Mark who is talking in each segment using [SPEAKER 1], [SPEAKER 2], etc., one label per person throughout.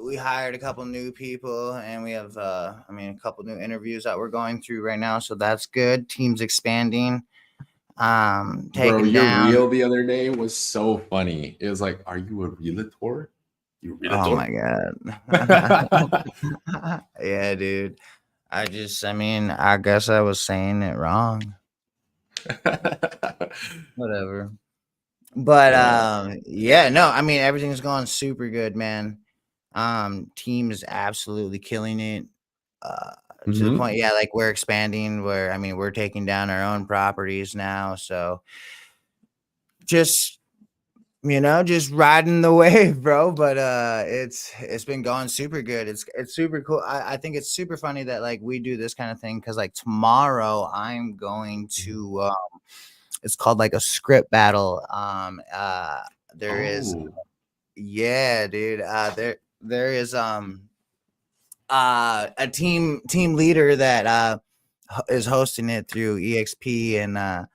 [SPEAKER 1] we hired a couple new people, and we have a couple new interviews that we're going through right now. So that's good. Team's expanding.
[SPEAKER 2] Bro,
[SPEAKER 1] Taking
[SPEAKER 2] your
[SPEAKER 1] down.
[SPEAKER 2] reel the other day was so funny. It was like, are you a realtor? You
[SPEAKER 1] Oh
[SPEAKER 2] realtor?
[SPEAKER 1] my god. Yeah, dude. I guess I was saying it wrong. Whatever. But
[SPEAKER 2] Yeah.
[SPEAKER 1] yeah, no, everything's going super good, man. Team is absolutely killing it. Uh to the
[SPEAKER 2] Hmm.
[SPEAKER 1] point, yeah, like we're expanding where we're taking down our own properties now. So just just riding the wave, bro. But it's been going super good. It's super cool. I think it's super funny that like we do this kind of thing because like tomorrow I'm going to it's called like a script battle. There is
[SPEAKER 2] Oh.
[SPEAKER 1] Yeah, dude. There is a team leader that is hosting it through EXP, and I'm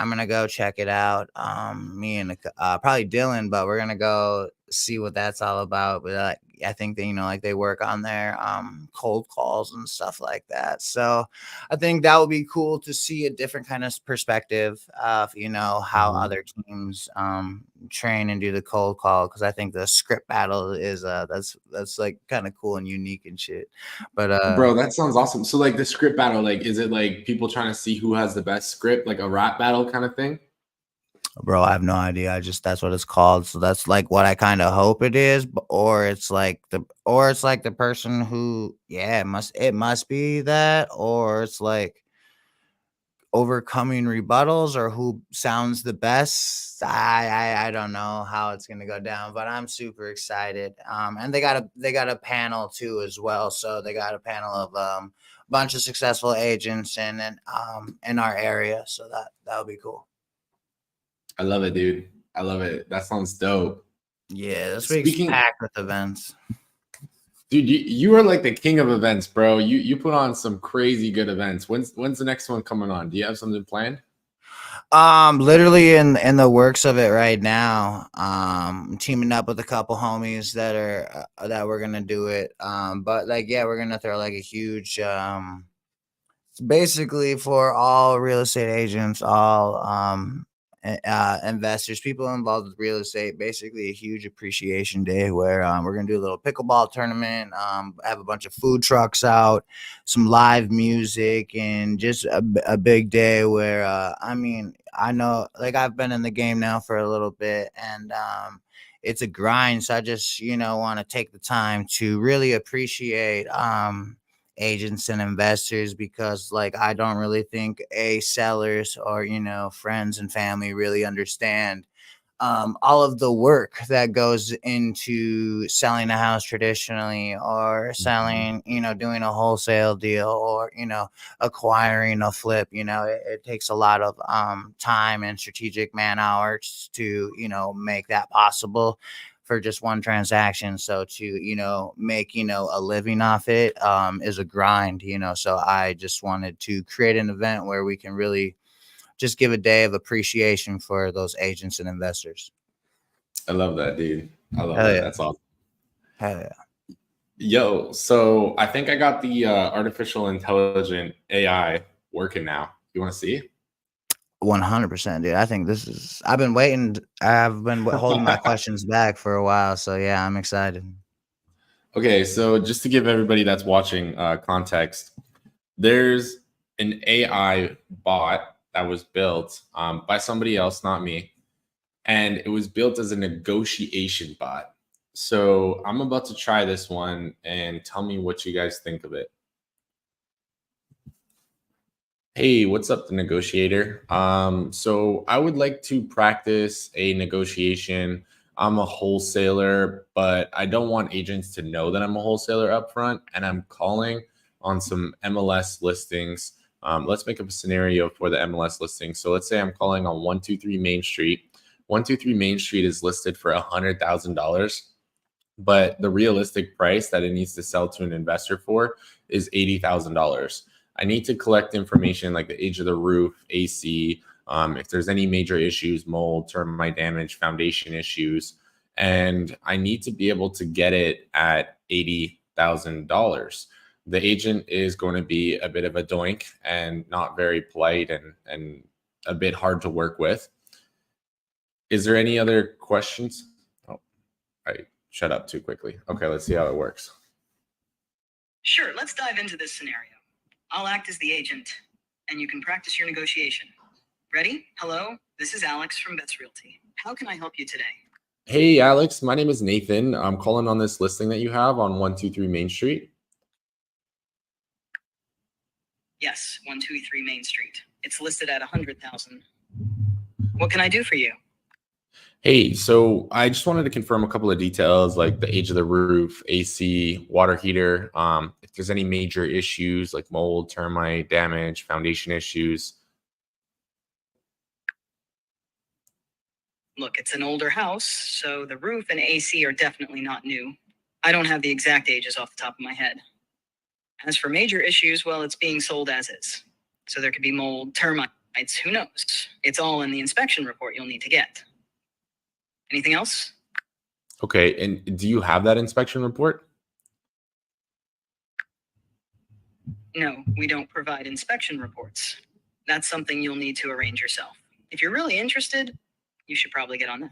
[SPEAKER 1] gonna go check it out. Me and probably Dylan, but we're gonna go see what that's all about. But I think they, like they work on their cold calls and stuff like that. So I think that would be cool to see a different kind of perspective of how
[SPEAKER 2] Mhm.
[SPEAKER 1] other teams train and do the cold call, because I think the script battle is that's like kind of cool and unique and shit. But
[SPEAKER 2] Bro, that sounds awesome. So like the script battle, like is it like people trying to see who has the best script, like a rap battle kind of thing?
[SPEAKER 1] bro, I have no idea. That's what it's called. So that's like what I kind of hope it is, or it's like the person who, yeah, it must be that, or it's like overcoming rebuttals, or who sounds the best. I don't know how it's gonna go down, but I'm super excited. And they got a panel too as well. So they got a panel of bunch of successful agents in our area. So that would be cool.
[SPEAKER 2] I love it, dude. I love it. That sounds dope.
[SPEAKER 1] Yeah, this week's
[SPEAKER 2] Speaking,
[SPEAKER 1] packed with events.
[SPEAKER 2] dude, you are like the king of events, bro. You put on some crazy good events. When's the next one coming on? Do you have something planned?
[SPEAKER 1] Literally in the works of it right now. Teaming up with a couple homies that we're gonna do it. But like, yeah, we're gonna throw like a huge basically for all real estate agents, all investors, people involved with real estate. Basically, a huge appreciation day where we're gonna do a little pickleball tournament. Have a bunch of food trucks out, some live music, and just a big day where I know, like, I've been in the game now for a little bit, and it's a grind. So I just want to take the time to really appreciate agents and investors, because like I don't really think sellers or friends and family really understand all of the work that goes into selling a house traditionally, or
[SPEAKER 2] Mhm.
[SPEAKER 1] selling, doing a wholesale deal, or acquiring a flip. It takes a lot of time and strategic man hours to make that possible for just one transaction. So to make a living off it is a grind. So I just wanted to create an event where we can really just give a day of appreciation for those agents and investors.
[SPEAKER 2] I love that, dude. I love
[SPEAKER 1] Hell
[SPEAKER 2] that.
[SPEAKER 1] yeah.
[SPEAKER 2] That's awesome.
[SPEAKER 1] Hell yeah.
[SPEAKER 2] Yo, so I think I got the artificial intelligent AI working now. You want to see?
[SPEAKER 1] 100%, dude. I think I've been waiting. I've been holding my questions back for a while. So yeah, I'm excited.
[SPEAKER 2] Okay, so just to give everybody that's watching context, there's an AI bot that was built by somebody else, not me, and it was built as a negotiation bot. So I'm about to try this one and tell me what you guys think of it. Hey, what's up, the negotiator? So I would like to practice a negotiation. I'm a wholesaler, but I don't want agents to know that I'm a wholesaler up front, and I'm calling on some MLS listings. Let's make up a scenario for the MLS listing. So let's say I'm calling on 123 Main Street. 123 Main Street is listed for $100,000, but the realistic price that it needs to sell to an investor for is $80,000. I need to collect information like the age of the roof, AC, if there's any major issues, mold, termite damage, foundation issues. and I need to be able to get it at $80,000. The agent is going to be a bit of a doink and not very polite and a bit hard to work with. Is there any other questions? Oh, I shut up too quickly. Okay, let's see how it works.
[SPEAKER 3] Sure, let's dive into this scenario. I'll act as the agent, and you can practice your negotiation. Ready? Hello, this is Alex from Bets Realty. How can I help you today?
[SPEAKER 2] Hey, Alex, my name is Nathan. I'm calling on this listing that you have on 123 Main Street.
[SPEAKER 3] Yes, 123 Main Street. It's listed at 100,000. What can I do for you?
[SPEAKER 2] Hey, so I just wanted to confirm a couple of details like the age of the roof, AC, water heater, if there's any major issues like mold, termite damage, foundation issues.
[SPEAKER 3] Look, it's an older house, so the roof and AC are definitely not new. I don't have the exact ages off the top of my head. As for major issues, well, it's being sold as is. So there could be mold, termites, who knows? It's all in the inspection report you'll need to get. Anything else?
[SPEAKER 2] Okay, and do you have that inspection report?
[SPEAKER 3] No, we don't provide inspection reports. That's something you'll need to arrange yourself. If you're really interested, you should probably get on that.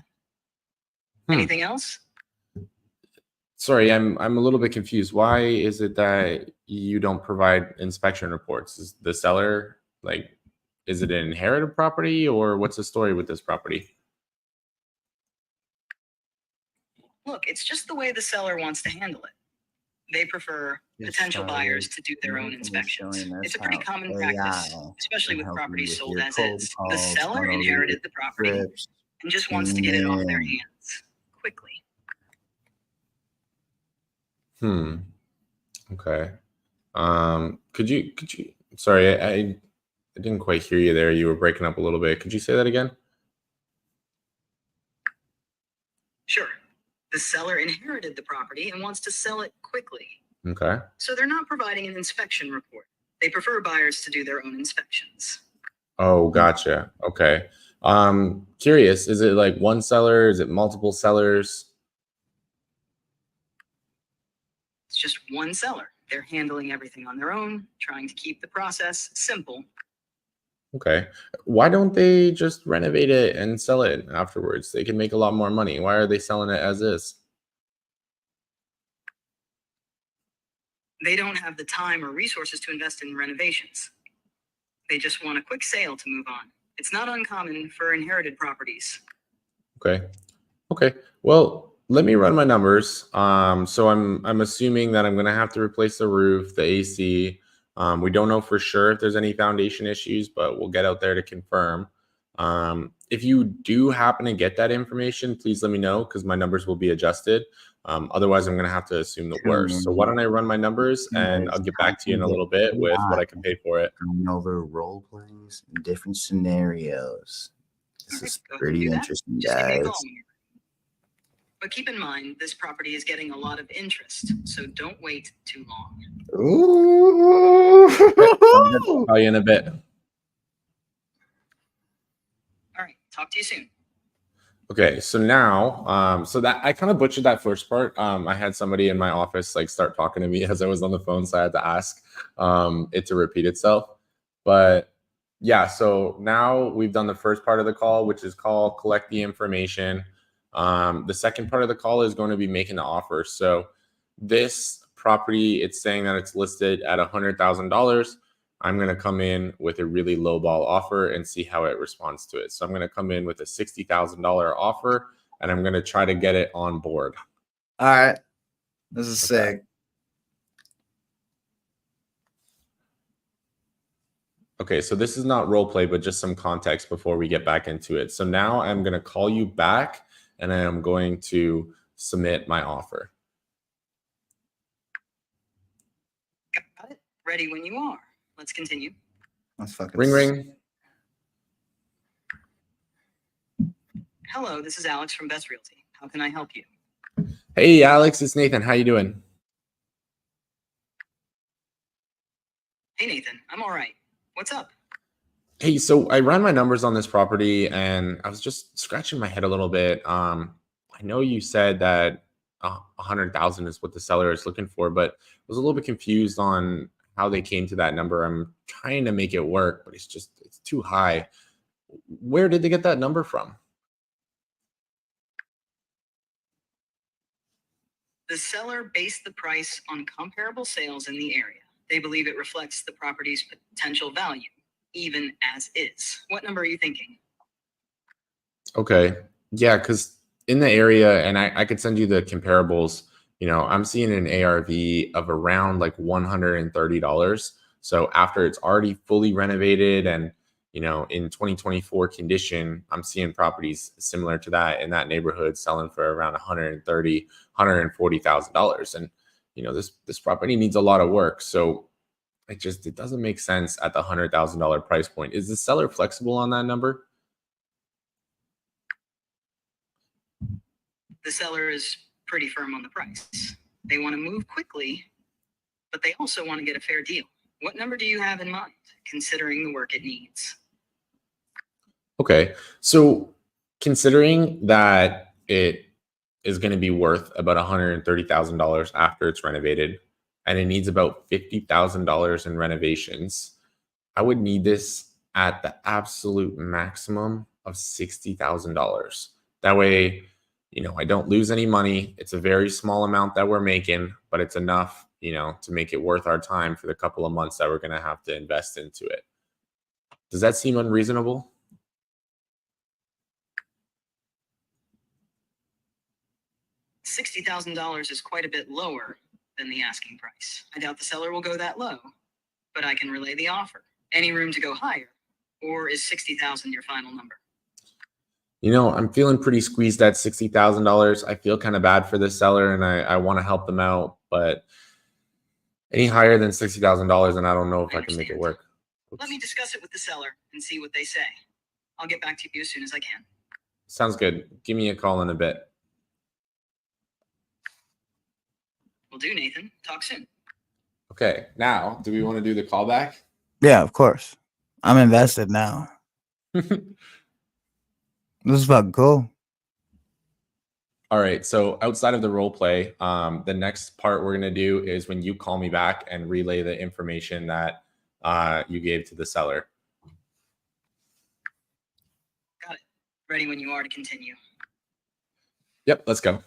[SPEAKER 3] Anything else?
[SPEAKER 2] Sorry, I'm a little bit confused. Why is it that you don't provide inspection reports? Is the seller like, is it an inherited property or what's the story with this property?
[SPEAKER 3] Look, it's just the way the seller wants to handle it. They prefer potential buyers to do their own inspections. It's a pretty common practice, especially with properties sold as is. The seller inherited the property and just wants to get it off their hands quickly.
[SPEAKER 2] Okay. Could you, sorry, I didn't quite hear you there. You were breaking up a little bit. Could you say that again?
[SPEAKER 3] Sure. The seller inherited the property and wants to sell it quickly.
[SPEAKER 2] Okay.
[SPEAKER 3] So they're not providing an inspection report. They prefer buyers to do their own inspections.
[SPEAKER 2] Oh, gotcha. Okay. Curious, is it like one seller? Is it multiple sellers?
[SPEAKER 3] It's just one seller. They're handling everything on their own, trying to keep the process simple.
[SPEAKER 2] Okay. Why don't they just renovate it and sell it afterwards? They can make a lot more money. Why are they selling it as is?
[SPEAKER 3] They don't have the time or resources to invest in renovations. They just want a quick sale to move on. It's not uncommon for inherited properties.
[SPEAKER 2] Okay. Okay. Well, let me run my numbers. So I'm assuming that I'm gonna have to replace the roof, the AC. We don't know for sure if there's any foundation issues, but we'll get out there to confirm. If you do happen to get that information, please let me know because my numbers will be adjusted. Otherwise, I'm going to have to assume the worst. So why don't I run my numbers and I'll get back to you in a little bit with what I can pay for it.
[SPEAKER 1] Going over role plays and different scenarios. This is pretty interesting, guys.
[SPEAKER 3] But keep in mind, this property is getting a lot of interest, so don't wait too long.
[SPEAKER 1] Ooh.
[SPEAKER 2] I'll call you in a bit.
[SPEAKER 3] All right, talk to you soon.
[SPEAKER 2] Okay, so now, so that I kind of butchered that first part. I had somebody in my office like start talking to me as I was on the phone, so I had to ask it to repeat itself. But yeah, so now we've done the first part of the call, which is call collect the information. The second part of the call is going to be making the offer. So this property, it's saying that it's listed at $100,000. I'm going to come in with a really low ball offer and see how it responds to it. So I'm going to come in with a $60,000 offer and I'm going to try to get it on board.
[SPEAKER 1] All right. This is sick.
[SPEAKER 2] Okay, so this is not role play, but just some context before we get back into it. So now I'm going to call you back and I am going to submit my offer.
[SPEAKER 3] Got it? Ready when you are. Let's continue.
[SPEAKER 1] Let's fucking
[SPEAKER 2] ring, ring.
[SPEAKER 3] Hello, this is Alex from Bets Realty. How can I help you?
[SPEAKER 2] Hey, Alex, it's Nathan. How you doing?
[SPEAKER 3] Hey, Nathan. I'm all right. What's up?
[SPEAKER 2] Hey, so I ran my numbers on this property and I was just scratching my head a little bit. I know you said that 100,000 is what the seller is looking for, but I was a little bit confused on how they came to that number. I'm trying to make it work, but it's too high. Where did they get that number from?
[SPEAKER 3] The seller based the price on comparable sales in the area. They believe it reflects the property's potential value, even as is. What number are you thinking?
[SPEAKER 2] Okay. Yeah, because in the area, and I could send you the comparables, I'm seeing an ARV of around like $130. So after it's already fully renovated and, in 2024 condition, I'm seeing properties similar to that in that neighborhood selling for around $140,000. And, this property needs a lot of work. So it doesn't make sense at the $100,000 price point. Is the seller flexible on that number?
[SPEAKER 3] The seller is pretty firm on the price. They want to move quickly, but they also want to get a fair deal. What number do you have in mind, considering the work it needs?
[SPEAKER 2] Okay. So considering that it is going to be worth about $130,000 after it's renovated, and it needs about $50,000 in renovations, I would need this at the absolute maximum of $60,000. That way, I don't lose any money. It's a very small amount that we're making, but it's enough, to make it worth our time for the couple of months that we're going to have to invest into it. Does that seem unreasonable?
[SPEAKER 3] $60,000 is quite a bit lower than the asking price. I doubt the seller will go that low, but I can relay the offer. Any room to go higher, or is $60,000 your final number?
[SPEAKER 2] I'm feeling pretty squeezed at $60,000. I feel kind of bad for this seller, and I want to help them out, but any higher than $60,000, and I don't know if I can make it work. Oops.
[SPEAKER 3] Let me discuss it with the seller and see what they say. I'll get back to you as soon as I can.
[SPEAKER 2] Sounds good. Give me a call in a bit.
[SPEAKER 3] Will do, Nathan. Talk soon.
[SPEAKER 2] Okay. Now, do we want to do the callback?
[SPEAKER 1] Yeah, of course. I'm invested now. This is fucking cool.
[SPEAKER 2] All right. So outside of the role play, the next part we're going to do is when you call me back and relay the information that you gave to the seller.
[SPEAKER 3] Got it. Ready when you are to continue.
[SPEAKER 2] Yep. Let's go.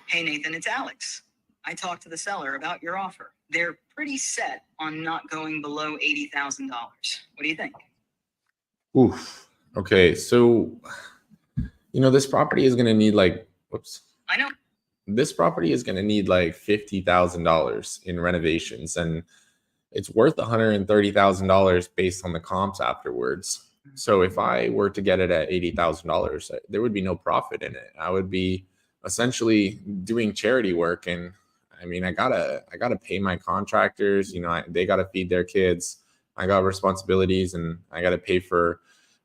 [SPEAKER 3] Hey, Nathan, it's Alex. I talked to the seller about your offer. They're pretty set on not going below $80,000. What do you think?
[SPEAKER 2] Oof. Okay. So, this property is going to need
[SPEAKER 3] I know.
[SPEAKER 2] This property is going to need like $50,000 in renovations, and it's worth $130,000 based on the comps afterwards. So if I were to get it at $80,000, there would be no profit in it. I would be essentially doing charity work, and I mean, I gotta pay my contractors. They gotta feed their kids. I got responsibilities, and I gotta pay for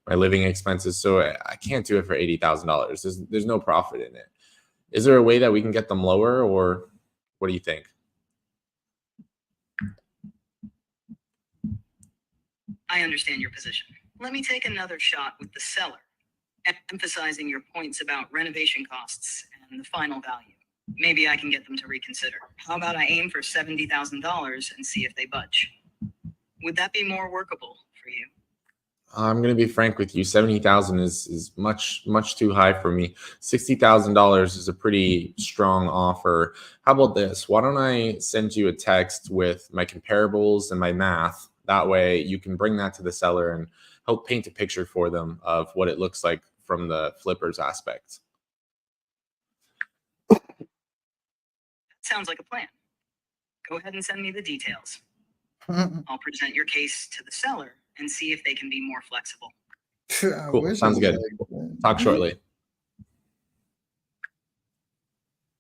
[SPEAKER 2] my living expenses. So I can't do it for $80,000. There's no profit in it. Is there a way that we can get them lower, or what do you think?
[SPEAKER 3] I understand your position. Let me take another shot with the seller, emphasizing your points about renovation costs and the final value. Maybe I can get them to reconsider. How about I aim for $70,000 and see if they budge? Would that be more workable for you?
[SPEAKER 2] I'm going to be frank with you. 70,000 is much too high for me. $60,000 is a pretty strong offer. How about this? Why don't I send you a text with my comparables and my math? That way you can bring that to the seller and help paint a picture for them of what it looks like from the flippers aspect.
[SPEAKER 3] That sounds like a plan. Go ahead and send me the details. I'll present your case to the seller and see if they can be more flexible.
[SPEAKER 2] Cool. Sounds good. Talk shortly.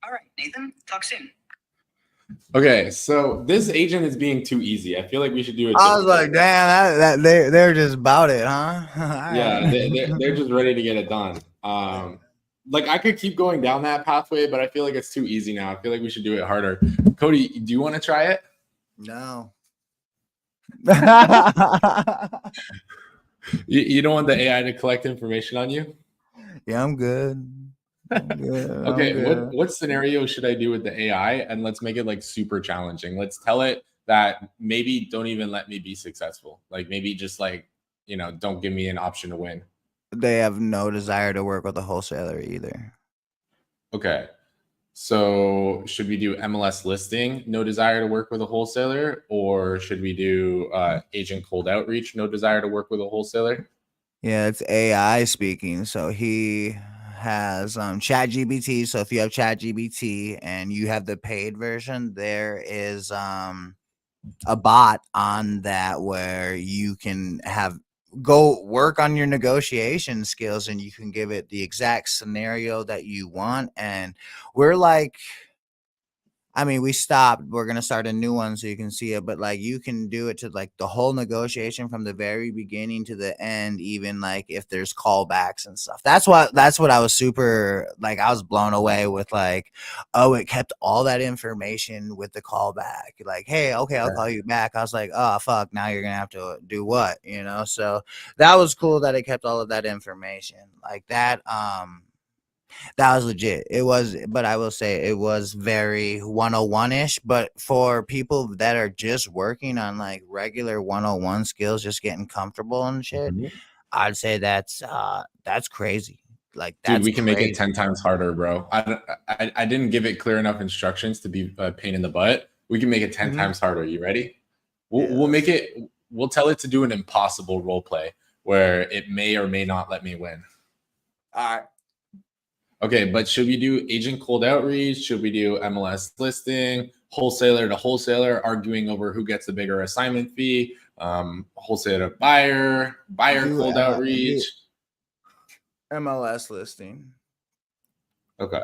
[SPEAKER 3] All right, Nathan. Talk soon.
[SPEAKER 2] Okay, so this agent is being too easy. I feel like we should do it.
[SPEAKER 1] I was like, damn, that they're just about it, huh?
[SPEAKER 2] Yeah, they're just ready to get it done. I could keep going down that pathway, but I feel like it's too easy now. I feel like we should do it harder. Cody, do you want to try it?
[SPEAKER 1] No.
[SPEAKER 2] You don't want the AI to collect information on you?
[SPEAKER 1] Yeah, I'm good. I'm good. I'm
[SPEAKER 2] Okay,
[SPEAKER 1] good.
[SPEAKER 2] what scenario should I do with the AI? And let's make it like super challenging. Let's tell it that maybe don't even let me be successful. Like maybe just like, don't give me an option to win.
[SPEAKER 1] They have no desire to work with a wholesaler either.
[SPEAKER 2] Okay. So should we do MLS listing, no desire to work with a wholesaler, or should we do agent cold outreach, no desire to work with a wholesaler?
[SPEAKER 1] Yeah, it's AI speaking. So he has Chat GBT. So if you have Chat GBT and you have the paid version, there is a bot on that where you can have go work on your negotiation skills and you can give it the exact scenario that you want. And we're like, I mean, we stopped. We're gonna start a new one so you can see it, but like you can do it to like the whole negotiation from the very beginning to the end, even like if there's callbacks and stuff. That's what I was super like I was blown away with like, oh, it kept all that information with the callback. Like, hey, okay, I'll call you back. I was like, oh fuck, now you're gonna have to do what, you know? So that was cool that it kept all of that information. Like that was legit. It was, but I will say it was very 101-ish. But for people that are just working on like regular 101 skills, just getting comfortable and shit,
[SPEAKER 2] Mhm.
[SPEAKER 1] I'd say that's crazy. Like
[SPEAKER 2] Dude,
[SPEAKER 1] that's
[SPEAKER 2] we can make it
[SPEAKER 1] crazy.
[SPEAKER 2] 10 times harder, bro. I didn't give it clear enough instructions to be a pain in the butt. We can make it 10
[SPEAKER 1] Mhm.
[SPEAKER 2] times harder. You ready? We'll,
[SPEAKER 1] Yeah,
[SPEAKER 2] we'll
[SPEAKER 1] let's
[SPEAKER 2] make
[SPEAKER 1] do
[SPEAKER 2] it, we'll tell it to do an impossible role play where it may or may not let me win.
[SPEAKER 1] all right.
[SPEAKER 2] Okay, but should we do agent cold outreach? Should we do MLS listing, wholesaler to wholesaler, arguing over who gets the bigger assignment fee, wholesaler to buyer, buyer cold
[SPEAKER 1] Do
[SPEAKER 2] outreach?
[SPEAKER 1] MLS listing.
[SPEAKER 2] Okay.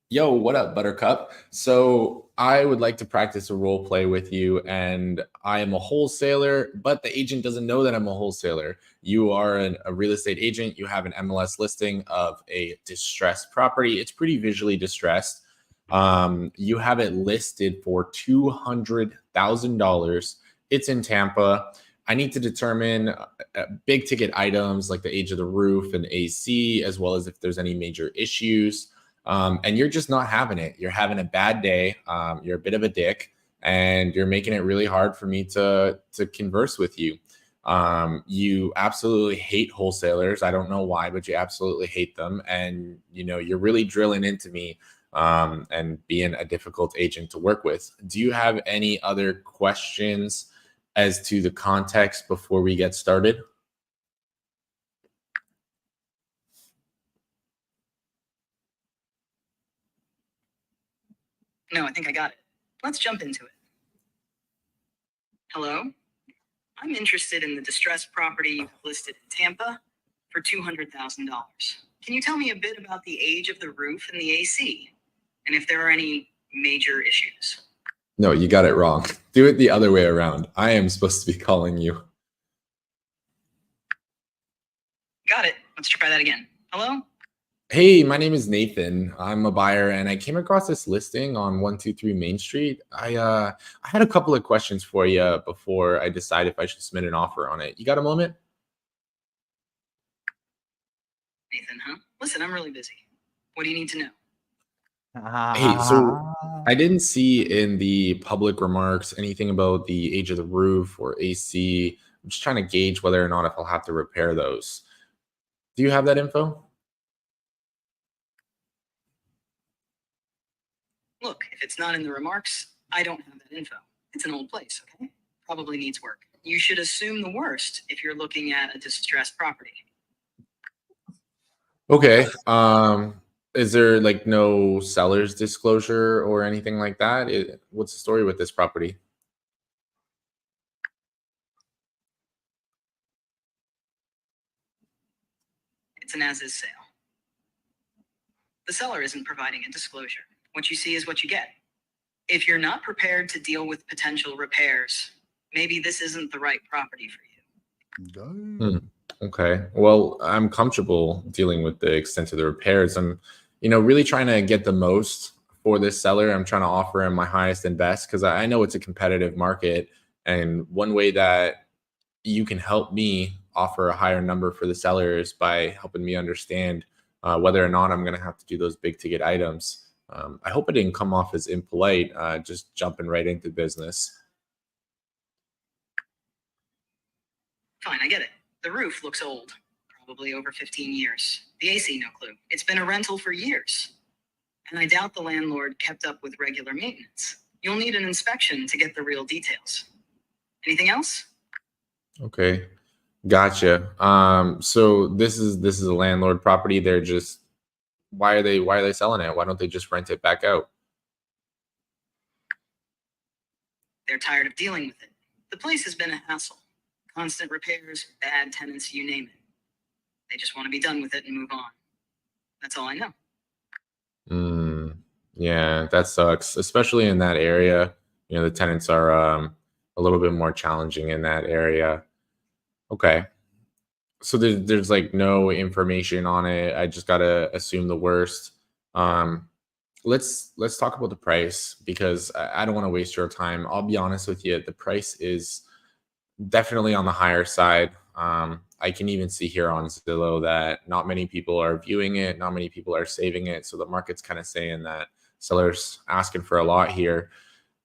[SPEAKER 2] Yo, what up, Buttercup? So I would like to practice a role play with you, and I am a wholesaler, but the agent doesn't know that I'm a wholesaler. You are a real estate agent. You have an MLS listing of a distressed property. It's pretty visually distressed. You have it listed for $200,000. It's in Tampa. I need to determine big ticket items like the age of the roof and AC, as well as if there's any major issues. And you're just not having it. You're having a bad day. You're a bit of a dick, and you're making it really hard for me to converse with you. You absolutely hate wholesalers. I don't know why, but you absolutely hate them, and you're really drilling into me and being a difficult agent to work with. Do you have any other questions as to the context before we get started?
[SPEAKER 3] No, I think I got it. Let's jump into it. Hello? I'm interested in the distressed property you've listed in Tampa for $200,000. Can you tell me a bit about the age of the roof and the AC? And if there are any major issues?
[SPEAKER 2] No, you got it wrong. Do it the other way around. I am supposed to be calling you.
[SPEAKER 3] Got it. Let's try that again. Hello?
[SPEAKER 2] Hey, my name is Nathan. I'm a buyer, and I came across this listing on 123 Main Street. I had a couple of questions for you before I decide if I should submit an offer on it. You got a moment?
[SPEAKER 3] Nathan, huh? Listen, I'm really busy. What do you need to know?
[SPEAKER 2] Hey, so I didn't see in the public remarks anything about the age of the roof or AC. I'm just trying to gauge whether or not if I'll have to repair those. Do you have that info?
[SPEAKER 3] Look, if it's not in the remarks, I don't have that info. It's an old place, okay? Probably needs work. You should assume the worst if you're looking at a distressed property.
[SPEAKER 2] Okay. Is there like no seller's disclosure or anything like that? What's the story with this property?
[SPEAKER 3] It's an as-is sale. The seller isn't providing a disclosure. What you see is what you get. If you're not prepared to deal with potential repairs, maybe this isn't the right property for you.
[SPEAKER 2] Hmm. Okay. Well, I'm comfortable dealing with the extent of the repairs. I'm, really trying to get the most for this seller. I'm trying to offer him my highest and best because I know it's a competitive market. And one way that, you can help me offer a higher number for the sellers by helping me understand whether or not I'm going to have to do those big ticket items. I hope it didn't come off as impolite, just jumping right into business.
[SPEAKER 3] Fine, I get it. The roof looks old, probably over 15 years. The AC, no clue. It's been a rental for years. And I doubt the landlord kept up with regular maintenance. You'll need an inspection to get the real details. Anything else?
[SPEAKER 2] Okay, gotcha. So this is a landlord property. They're just why are they selling it? Why don't they just rent it back out?
[SPEAKER 3] They're tired of dealing with it. The place has been a hassle. Constant repairs, bad tenants, you name it. They just want to be done with it and move on. That's all I know.
[SPEAKER 2] Yeah, that sucks, especially in that area. The tenants are a little bit more challenging in that area. Okay. So there's like no information on it. I just gotta assume the worst. Um, let's talk about the price because I don't want to waste your time. I'll be honest with you, the price is definitely on the higher side. I can even see here on Zillow that not many people are viewing it, not many people are saving it. So the market's kind of saying that sellers asking for a lot here.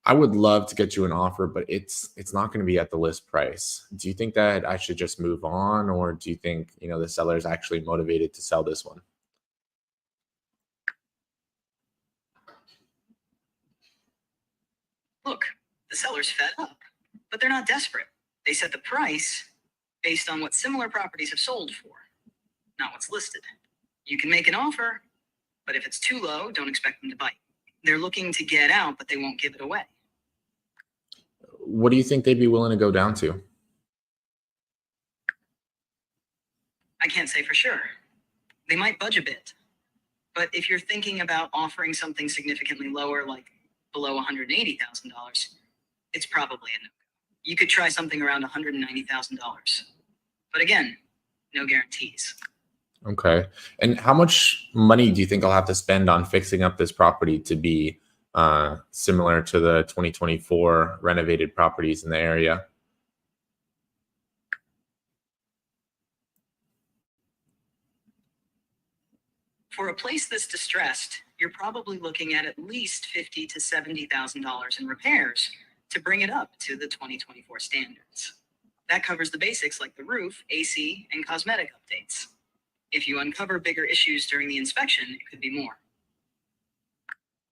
[SPEAKER 2] I would love to get you an offer, but it's not going to be at the list price. Do you think that I should just move on, or do you think the seller is actually motivated to sell this one?
[SPEAKER 3] Look, the seller's fed up, but they're not desperate. They set the price based on what similar properties have sold for, not what's listed. You can make an offer, but if it's too low, don't expect them to bite. They're looking to get out, but they won't give it away.
[SPEAKER 2] What do you think they'd be willing to go down to?
[SPEAKER 3] I can't say for sure. They might budge a bit. But if you're thinking about offering something significantly lower, like below $180,000, it's probably a no. You could try something around $190,000. But again, no guarantees.
[SPEAKER 2] Okay. And how much money do you think I'll have to spend on fixing up this property to be similar to the 2024 renovated properties in the area?
[SPEAKER 3] For a place this distressed, you're probably looking at least $50,000 to $70,000 in repairs to bring it up to the 2024 standards. That covers the basics like the roof, AC, and cosmetic updates. If you uncover bigger issues during the inspection, it could be more.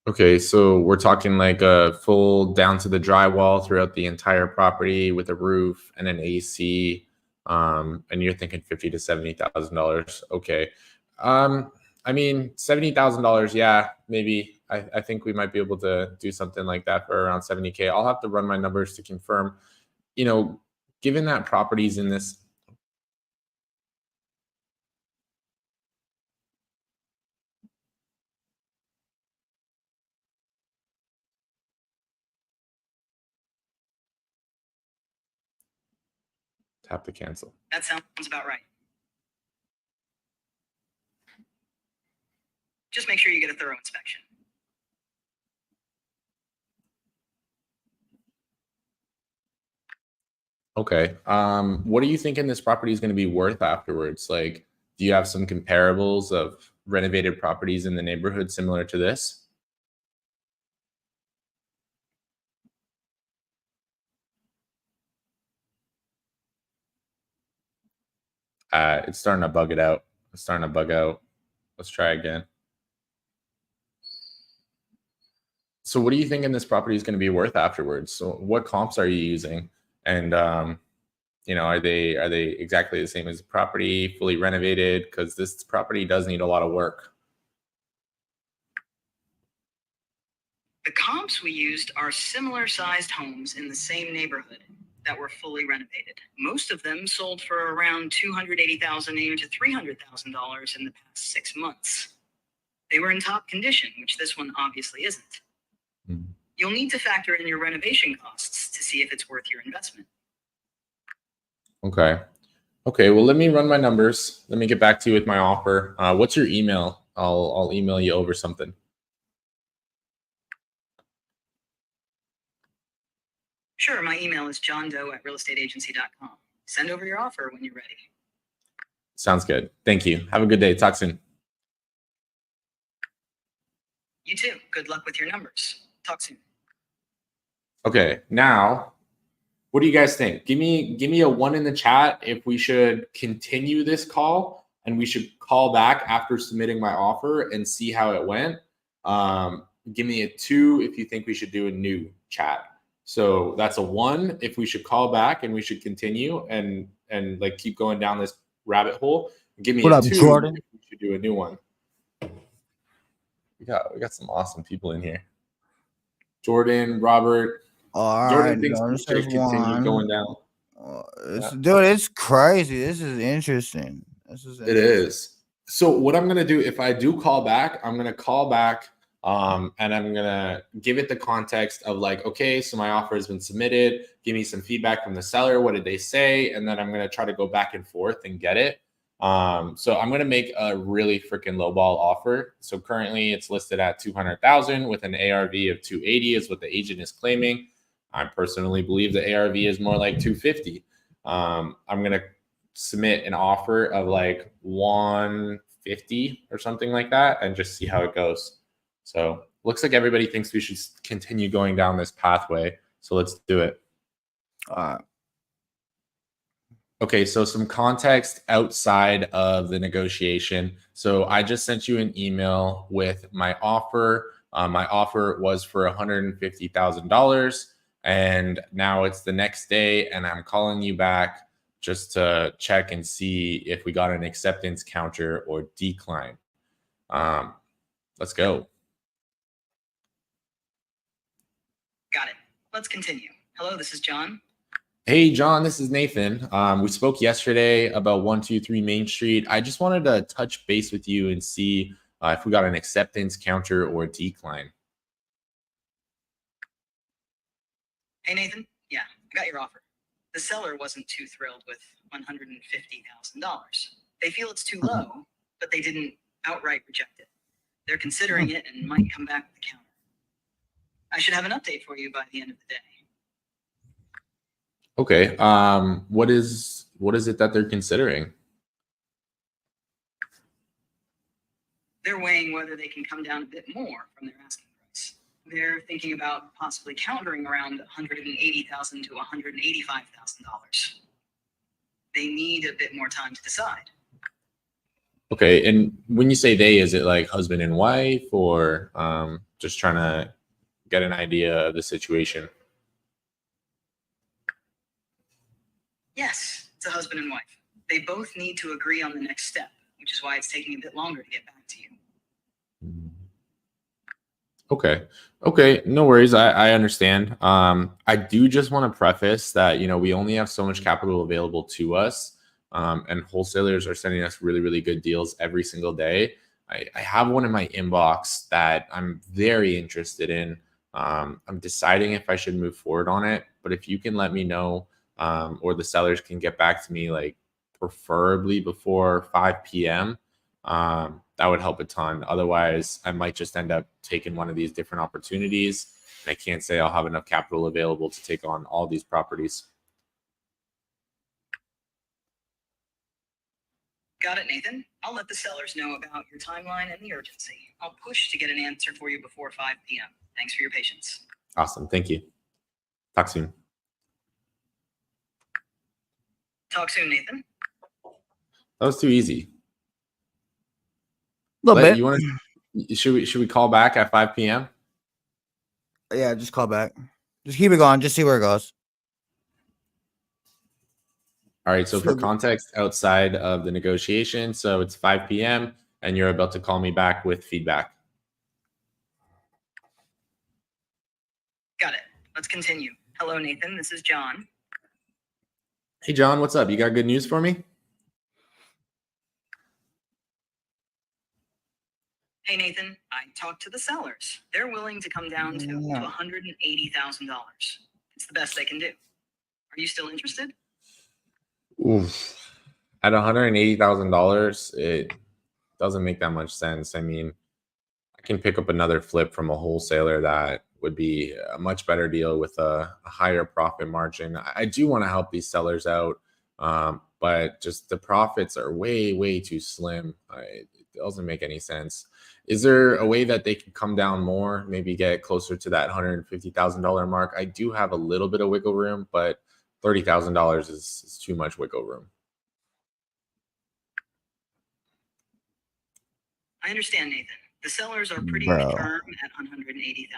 [SPEAKER 2] Okay, so we're talking like a full down to the drywall throughout the entire property with a roof and an AC, and you're thinking $50,000 to $70,000. Okay, I mean $70,000, yeah, maybe. I think we might be able to do something like that for around 70K. I'll have to run my numbers to confirm. Given that properties in this. Tap to cancel.
[SPEAKER 3] That sounds about right. Just make sure you get a thorough inspection.
[SPEAKER 2] Okay. What are you thinking this property is going to be worth afterwards? Like, do you have some comparables of renovated properties in the neighborhood similar to this? It's starting to bug it out. It's starting to bug out. Let's try again. So what do you think in this property is going to be worth afterwards? So what comps are you using? And are they exactly the same as the property, fully renovated? Because this property does need a lot of work.
[SPEAKER 3] The comps we used are similar sized homes in the same neighborhood that were fully renovated. Most of them sold for around $280,000 to $300,000 in the past 6 months. They were in top condition, which this one obviously isn't. You'll need to factor in your renovation costs to see if it's worth your investment.
[SPEAKER 2] Okay. Well, let me run my numbers. Let me get back to you with my offer. What's your email? I'll email you over something.
[SPEAKER 3] Sure, my email is johndoe@realestateagency.com. Send over your offer when you're ready.
[SPEAKER 2] Sounds good. Thank you. Have a good day. Talk soon.
[SPEAKER 3] You too. Good luck with your numbers. Talk soon.
[SPEAKER 2] Okay, now, what do you guys think? Give me a 1 in the chat if we should continue this call and we should call back after submitting my offer and see how it went. Give me a 2 if you think we should do a new chat. So that's a 1 if we should call back and we should continue and like keep going down this rabbit hole. Give me
[SPEAKER 1] What
[SPEAKER 2] a
[SPEAKER 1] up,
[SPEAKER 2] 2
[SPEAKER 1] Jordan?
[SPEAKER 2] if we should do a new one. We got some awesome people in here. Jordan, Robert.
[SPEAKER 1] All
[SPEAKER 2] Jordan
[SPEAKER 1] right,
[SPEAKER 2] thinks we
[SPEAKER 1] Jonas
[SPEAKER 2] should
[SPEAKER 1] says
[SPEAKER 2] continue
[SPEAKER 1] 1.
[SPEAKER 2] going down.
[SPEAKER 1] Dude, it's crazy. This is interesting.
[SPEAKER 2] It is. So what I'm gonna do if I do call back, I'm gonna call back and I'm gonna give it the context of like, okay, so my offer has been submitted. Give me some feedback from the seller. What did they say? And then I'm gonna try to go back and forth and get it. So I'm gonna make a really freaking lowball offer. So currently it's listed at 200,000 with an ARV of 280 is what the agent is claiming. I personally believe the ARV is more like 250. I'm gonna submit an offer of like 150 or something like that and just see how it goes. So looks like everybody thinks we should continue going down this pathway. So let's do it.
[SPEAKER 1] All right.
[SPEAKER 2] Okay, so some context outside of the negotiation. So I just sent you an email with my offer. My offer was for $150,000, and now it's the next day, and I'm calling you back just to check and see if we got an acceptance counter or decline. Let's go.
[SPEAKER 3] Got it. Let's continue. Hello, this is John.
[SPEAKER 2] Hey, John, this is Nathan. We spoke yesterday about 123 Main Street. I just wanted to touch base with you and see if we got an acceptance counter or decline.
[SPEAKER 3] Hey, Nathan. Yeah, I got your offer. The seller wasn't too thrilled with $150,000. They feel it's too low, but they didn't outright reject it. They're considering it and might come back with a counter. I should have an update for you by the end of the day.
[SPEAKER 2] Okay. What is it that they're considering?
[SPEAKER 3] They're weighing whether they can come down a bit more from their asking price. They're thinking about possibly countering around $180,000 to $185,000. They need a bit more time to decide.
[SPEAKER 2] Okay. And when you say they, is it like husband and wife or just trying to get an idea of the situation?
[SPEAKER 3] Yes, it's a husband and wife. They both need to agree on the next step, which is why it's taking a bit longer to get back to you.
[SPEAKER 2] Okay. No worries. I understand. I do just want to preface that, we only have so much capital available to us. And wholesalers are sending us really, really good deals every single day. I have one in my inbox that I'm very interested in. I'm deciding if I should move forward on it, but if you can let me know, or the sellers can get back to me, like preferably before 5 p.m., that would help a ton. Otherwise, I might just end up taking one of these different opportunities. And I can't say I'll have enough capital available to take on all these properties.
[SPEAKER 3] Got it, Nathan. I'll let the sellers know about your timeline and the urgency. I'll push to get an answer for you before 5 p.m. Thanks for your patience.
[SPEAKER 2] Awesome. Thank you. Talk soon.
[SPEAKER 3] Talk soon, Nathan.
[SPEAKER 2] That was too easy.
[SPEAKER 1] A little bit.
[SPEAKER 2] You want to? Should we call back at 5 p.m.?
[SPEAKER 1] Yeah, just call back. Just keep it going. Just see where it goes.
[SPEAKER 2] All right. So for context outside of the negotiation, so it's 5 p.m. and you're about to call me back with feedback.
[SPEAKER 3] Got it. Let's continue. Hello, Nathan. This is John.
[SPEAKER 2] Hey, John, what's up? You got good news for me?
[SPEAKER 3] Hey, Nathan. I talked to the sellers. They're willing to come down to $180,000. It's the best they can do. Are you still interested?
[SPEAKER 2] Oof. At $180,000, it doesn't make that much sense. I mean, I can pick up another flip from a wholesaler that would be a much better deal with a higher profit margin. I do want to help these sellers out. But just the profits are way too slim. It doesn't make any sense. Is there a way that they can come down more, maybe get closer to that $150,000 mark? I do have a little bit of wiggle room, but $30,000 is too much wiggle room.
[SPEAKER 3] I understand, Nathan. The sellers are pretty
[SPEAKER 1] Bro.
[SPEAKER 3] firm at $180,000.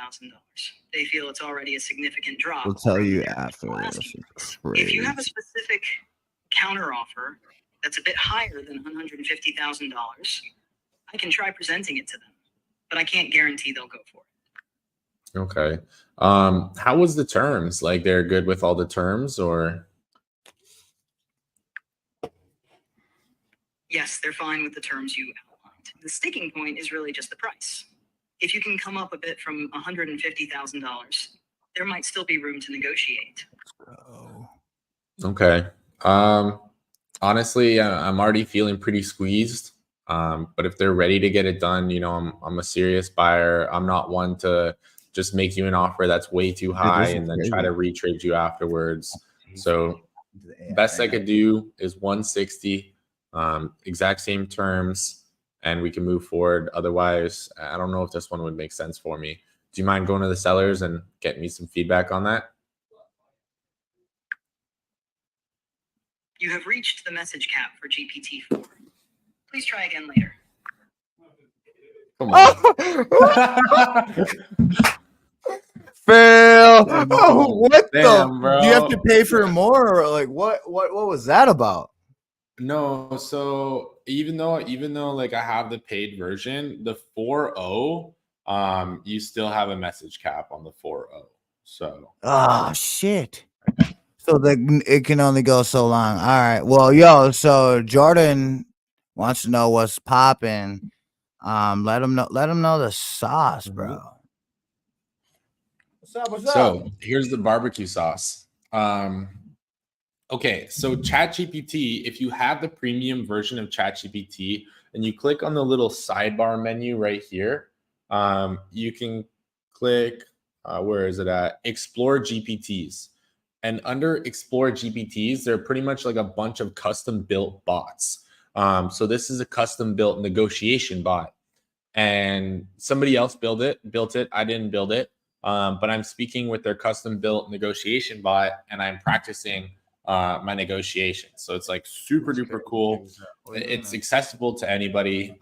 [SPEAKER 3] They feel it's already a significant drop.
[SPEAKER 1] We'll tell
[SPEAKER 3] from
[SPEAKER 1] you
[SPEAKER 3] their
[SPEAKER 1] after
[SPEAKER 3] original
[SPEAKER 1] this.
[SPEAKER 3] asking
[SPEAKER 1] It's
[SPEAKER 3] price. If you have a
[SPEAKER 1] crazy.
[SPEAKER 3] specific counteroffer that's a bit higher than $150,000, I can try presenting it to them, but I can't guarantee they'll go for it.
[SPEAKER 2] Okay. How was the terms? Like they're good with all the terms, or?
[SPEAKER 3] Yes, they're fine with the terms you outlined. The sticking point is really just the price. If you can come up a bit from $150,000, there might still be room to negotiate.
[SPEAKER 1] Oh.
[SPEAKER 2] Okay. Honestly, I'm already feeling pretty squeezed. But if they're ready to get it done, I'm a serious buyer. I'm not one to just make you an offer that's way too high and then try to retrade you afterwards. So best I could do is 160, exact same terms, and we can move forward. Otherwise, I don't know if this one would make sense for me. Do you mind going to the sellers and getting me some feedback on that?
[SPEAKER 3] You have reached the message cap for GPT-4. Please try again later.
[SPEAKER 2] Come on.
[SPEAKER 1] Phil,
[SPEAKER 2] Damn,
[SPEAKER 1] what
[SPEAKER 2] damn,
[SPEAKER 1] the? Do you have to
[SPEAKER 2] bro.
[SPEAKER 1] pay for more, or like what was that about?
[SPEAKER 2] No, so even though like I have the paid version, the 4.0, you still have a message cap on the 4.0. So
[SPEAKER 1] Oh shit. So it can only go so long. All right. Well, yo, so Jordan wants to know what's popping. Let him know the sauce, bro. What's up?
[SPEAKER 2] So here's the barbecue sauce. Okay, so ChatGPT, if you have the premium version of ChatGPT and you click on the little sidebar menu right here, you can click, where is it at? Explore GPTs. And under Explore GPTs, they're pretty much like a bunch of custom built bots. So this is a custom built negotiation bot. And somebody else built it. I didn't build it. But I'm speaking with their custom built negotiation bot and I'm practicing my negotiations. So it's like super duper cool. It's accessible to anybody.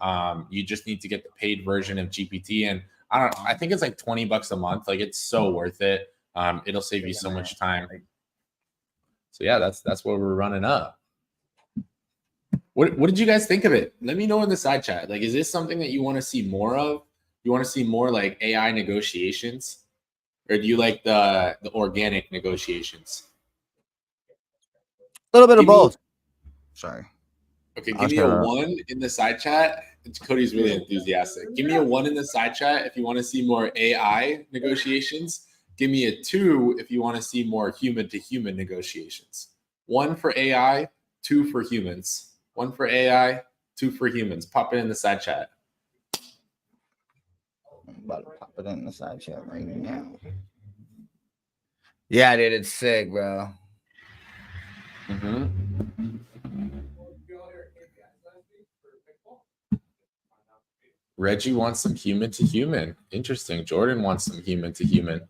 [SPEAKER 2] You just need to get the paid version of GPT, and I think it's like $20 a month. Like it's so worth it. It'll save you so much time. So yeah, that's what we're running up. What did you guys think of it? Let me know in the side chat. Like, is this something that you want to see more of? You want to see more like AI negotiations, or do you like the organic negotiations?
[SPEAKER 1] A little bit of both. Sorry.
[SPEAKER 2] Okay, give me a 1 in the side chat. Cody's really enthusiastic. Give me a 1 in the side chat if you want to see more AI negotiations. Give me a 2 if you want to see more human to human negotiations. 1 for AI, 2 for humans. 1 for AI, 2 for humans. Pop it in the side chat.
[SPEAKER 1] I'm about to pop it in the side chat right now. Yeah, dude, it's sick, bro.
[SPEAKER 2] Reggie wants some human to human. Interesting. Jordan wants some human to human.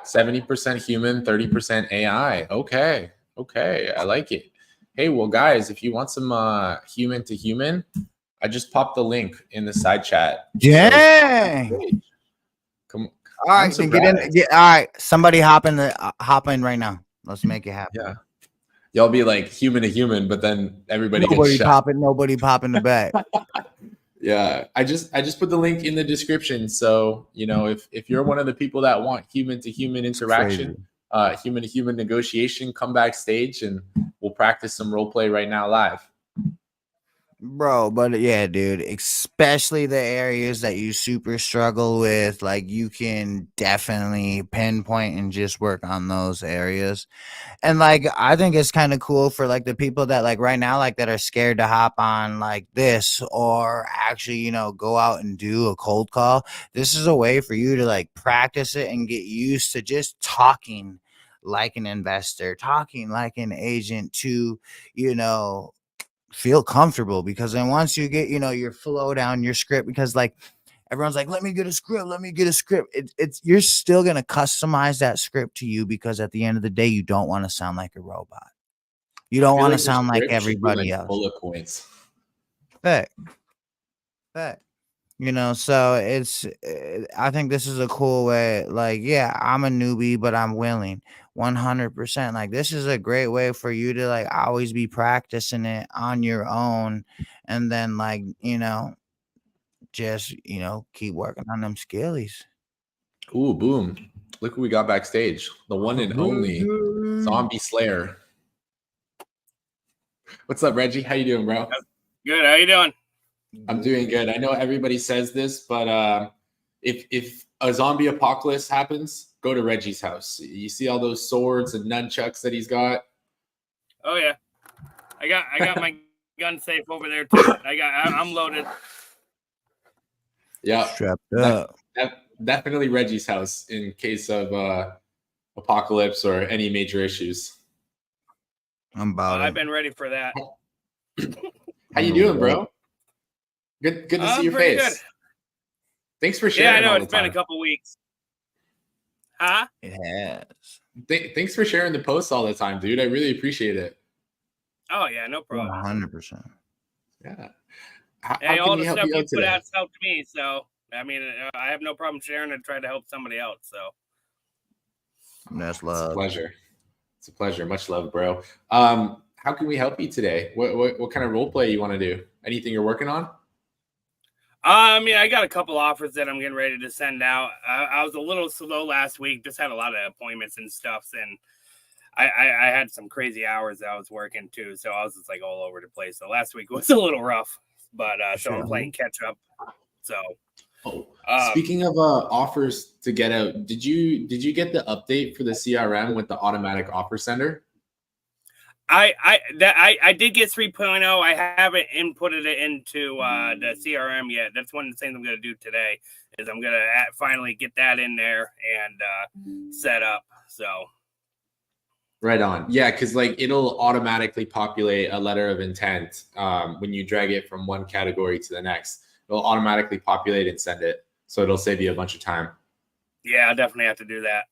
[SPEAKER 2] 70% human, 30% AI. Okay. I like it. Hey, well, guys, if you want some human to human, I just popped the link in the side chat.
[SPEAKER 1] Dang.
[SPEAKER 2] So, come on.
[SPEAKER 1] All right, then get in. All right, somebody hop in right now. Let's make it happen.
[SPEAKER 2] Yeah. Y'all be like human to human, but then everybody
[SPEAKER 1] nobody
[SPEAKER 2] gets shot.
[SPEAKER 1] Nobody popping the back.
[SPEAKER 2] Yeah, I just put the link in the description. So if you're one of the people that want human to human interaction, human to human negotiation, come backstage and we'll practice some role play right now live.
[SPEAKER 1] Bro, but yeah, dude, especially the areas that you super struggle with, like you can definitely pinpoint and just work on those areas. And like I think it's kind of cool for like the people that like right now like that are scared to hop on like this or actually go out and do a cold call. This is a way for you to like practice it and get used to just talking like an investor, talking like an agent to, you know, feel comfortable. Because then once you get, you know, your flow down, your script, because like everyone's like, let me get a script, let me get a script. It's you're still gonna customize that script to you, because at the end of the day, you don't want to sound like a robot. You
[SPEAKER 2] I
[SPEAKER 1] don't
[SPEAKER 2] feel
[SPEAKER 1] want to
[SPEAKER 2] like the
[SPEAKER 1] sound like
[SPEAKER 2] script should be
[SPEAKER 1] everybody
[SPEAKER 2] like
[SPEAKER 1] else.
[SPEAKER 2] bullet points.
[SPEAKER 1] Fact, fact. You know, so it's I think this is a cool way. Like, yeah, I'm a newbie, but I'm willing 100%. Like, this is a great way for you to like always be practicing it on your own, and then like, you know, just, you know, keep working on them skillies.
[SPEAKER 2] Ooh, boom. Look who we got backstage. The one and only Zombie Slayer. What's up, Reggie? How you doing, bro?
[SPEAKER 4] Good. How you doing?
[SPEAKER 2] I'm doing good. I know everybody says this, but if a zombie apocalypse happens, go to Reggie's house. You see all those swords and nunchucks that he's got?
[SPEAKER 4] Oh yeah, I got my gun safe over there too. I'm loaded.
[SPEAKER 2] Yeah,
[SPEAKER 1] Strapped up.
[SPEAKER 2] definitely Reggie's house in case of apocalypse or any major issues.
[SPEAKER 1] I'm about
[SPEAKER 4] I've
[SPEAKER 1] it.
[SPEAKER 4] been ready for that.
[SPEAKER 2] How you doing, bro? Good to see your
[SPEAKER 4] pretty
[SPEAKER 2] face.
[SPEAKER 4] good.
[SPEAKER 2] Thanks for sharing.
[SPEAKER 4] Yeah, I know
[SPEAKER 2] all
[SPEAKER 4] it's
[SPEAKER 2] the
[SPEAKER 4] been
[SPEAKER 2] time.
[SPEAKER 4] a couple weeks. Huh?
[SPEAKER 1] It has.
[SPEAKER 2] Thanks for sharing the posts all the time, dude. I really appreciate it.
[SPEAKER 4] Oh yeah, no problem.
[SPEAKER 1] 100%.
[SPEAKER 2] Yeah. How
[SPEAKER 4] Hey,
[SPEAKER 2] can
[SPEAKER 4] all
[SPEAKER 2] we
[SPEAKER 4] the
[SPEAKER 2] help
[SPEAKER 4] stuff
[SPEAKER 2] you
[SPEAKER 4] you
[SPEAKER 2] out
[SPEAKER 4] put
[SPEAKER 2] today?
[SPEAKER 4] out's helped me. So I mean, I have no problem sharing and try to help somebody else. So
[SPEAKER 1] That's
[SPEAKER 2] It's a
[SPEAKER 1] love.
[SPEAKER 2] pleasure. It's a pleasure. Much love, bro. How can we help you today? What kind of role play you want to do? Anything you're working on?
[SPEAKER 4] I mean, I got a couple offers that I'm getting ready to send out. I was a little slow last week. Just had a lot of appointments and stuff, and I had some crazy hours that I was working too. So I was just like all over the place. So last week was a little rough, but so I'm playing catch up. So
[SPEAKER 2] Speaking of offers to get out, did you get the update for the CRM with the automatic offer sender?
[SPEAKER 4] I did get 3.0. I haven't inputted it into the CRM yet. That's one of the things I'm going to do today. Is I'm going to finally get that in there and set up. So
[SPEAKER 2] Right on. Yeah, because like it'll automatically populate a letter of intent when you drag it from one category to the next. It'll automatically populate and send it, so it'll save you a bunch of time.
[SPEAKER 4] yeah, I definitely have to do that.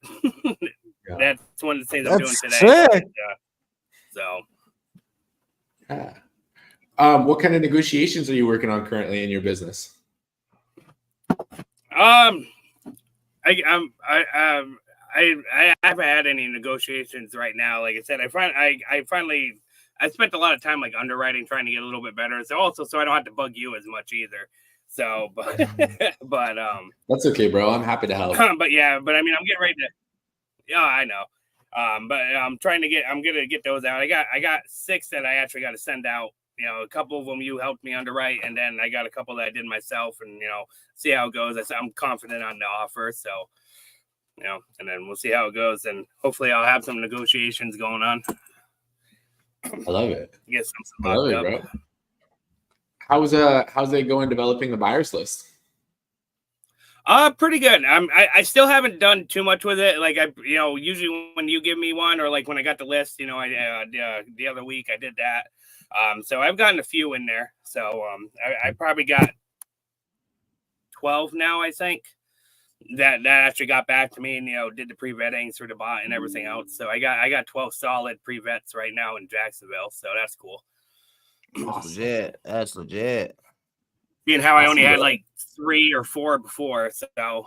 [SPEAKER 2] Yeah.
[SPEAKER 4] That's one of the things I'm doing today.
[SPEAKER 1] Sick.
[SPEAKER 4] So,
[SPEAKER 2] yeah. What kind of negotiations are you working on currently in your business?
[SPEAKER 4] I haven't had any negotiations right now. Like I said, I finally spent a lot of time like underwriting, trying to get a little bit better. So I don't have to bug you as much either. So, but
[SPEAKER 2] That's okay, bro. I'm happy to help.
[SPEAKER 4] But yeah, but I mean, I'm getting ready to. Yeah, I know. But I'm gonna get those out. I got 6 that I actually got to send out. You know, a couple of them you helped me underwrite, and then I got a couple that I did myself, and you know, see how it goes. I'm confident on the offer, so you know, and then we'll see how it goes, and hopefully I'll have some negotiations going on.
[SPEAKER 2] I love it.
[SPEAKER 4] Get some
[SPEAKER 2] I love it, bro. How's it going developing the buyers list?
[SPEAKER 4] Pretty good. I still haven't done too much with it. Like you know, usually when you give me one, or like when I got the list, you know, the other week I did that. So I've gotten a few in there. So I probably got 12 now, I think. That actually got back to me and, you know, did the pre-vetting through the bot and everything else. So I got 12 solid pre-vets right now in Jacksonville. So that's cool.
[SPEAKER 1] That's legit. That's legit.
[SPEAKER 4] Being how I only had like 3 or 4 before. So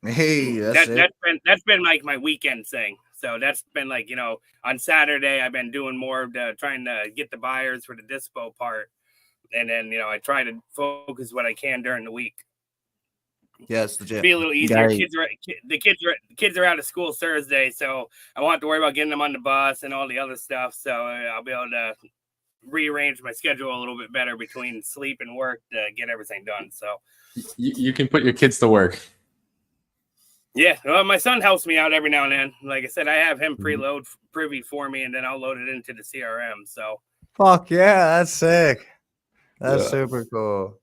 [SPEAKER 1] hey,
[SPEAKER 4] that's been like my weekend thing. So that's been like, you know, on Saturday I've been doing more of trying to get the buyers for the dispo part. And then, you know, I try to focus what I can during the week.
[SPEAKER 1] Yeah, it's legit.
[SPEAKER 4] Be a little easier. The kids are out of school Thursday, so I won't have to worry about getting them on the bus and all the other stuff. So I'll be able to rearrange my schedule a little bit better between sleep and work to get everything done. So
[SPEAKER 2] you can put your kids to work.
[SPEAKER 4] Yeah, well, my son helps me out every now and then. Like I said, I have him preload Privy for me, and then I'll load it into the CRM. So
[SPEAKER 1] fuck yeah, that's sick. That's super cool.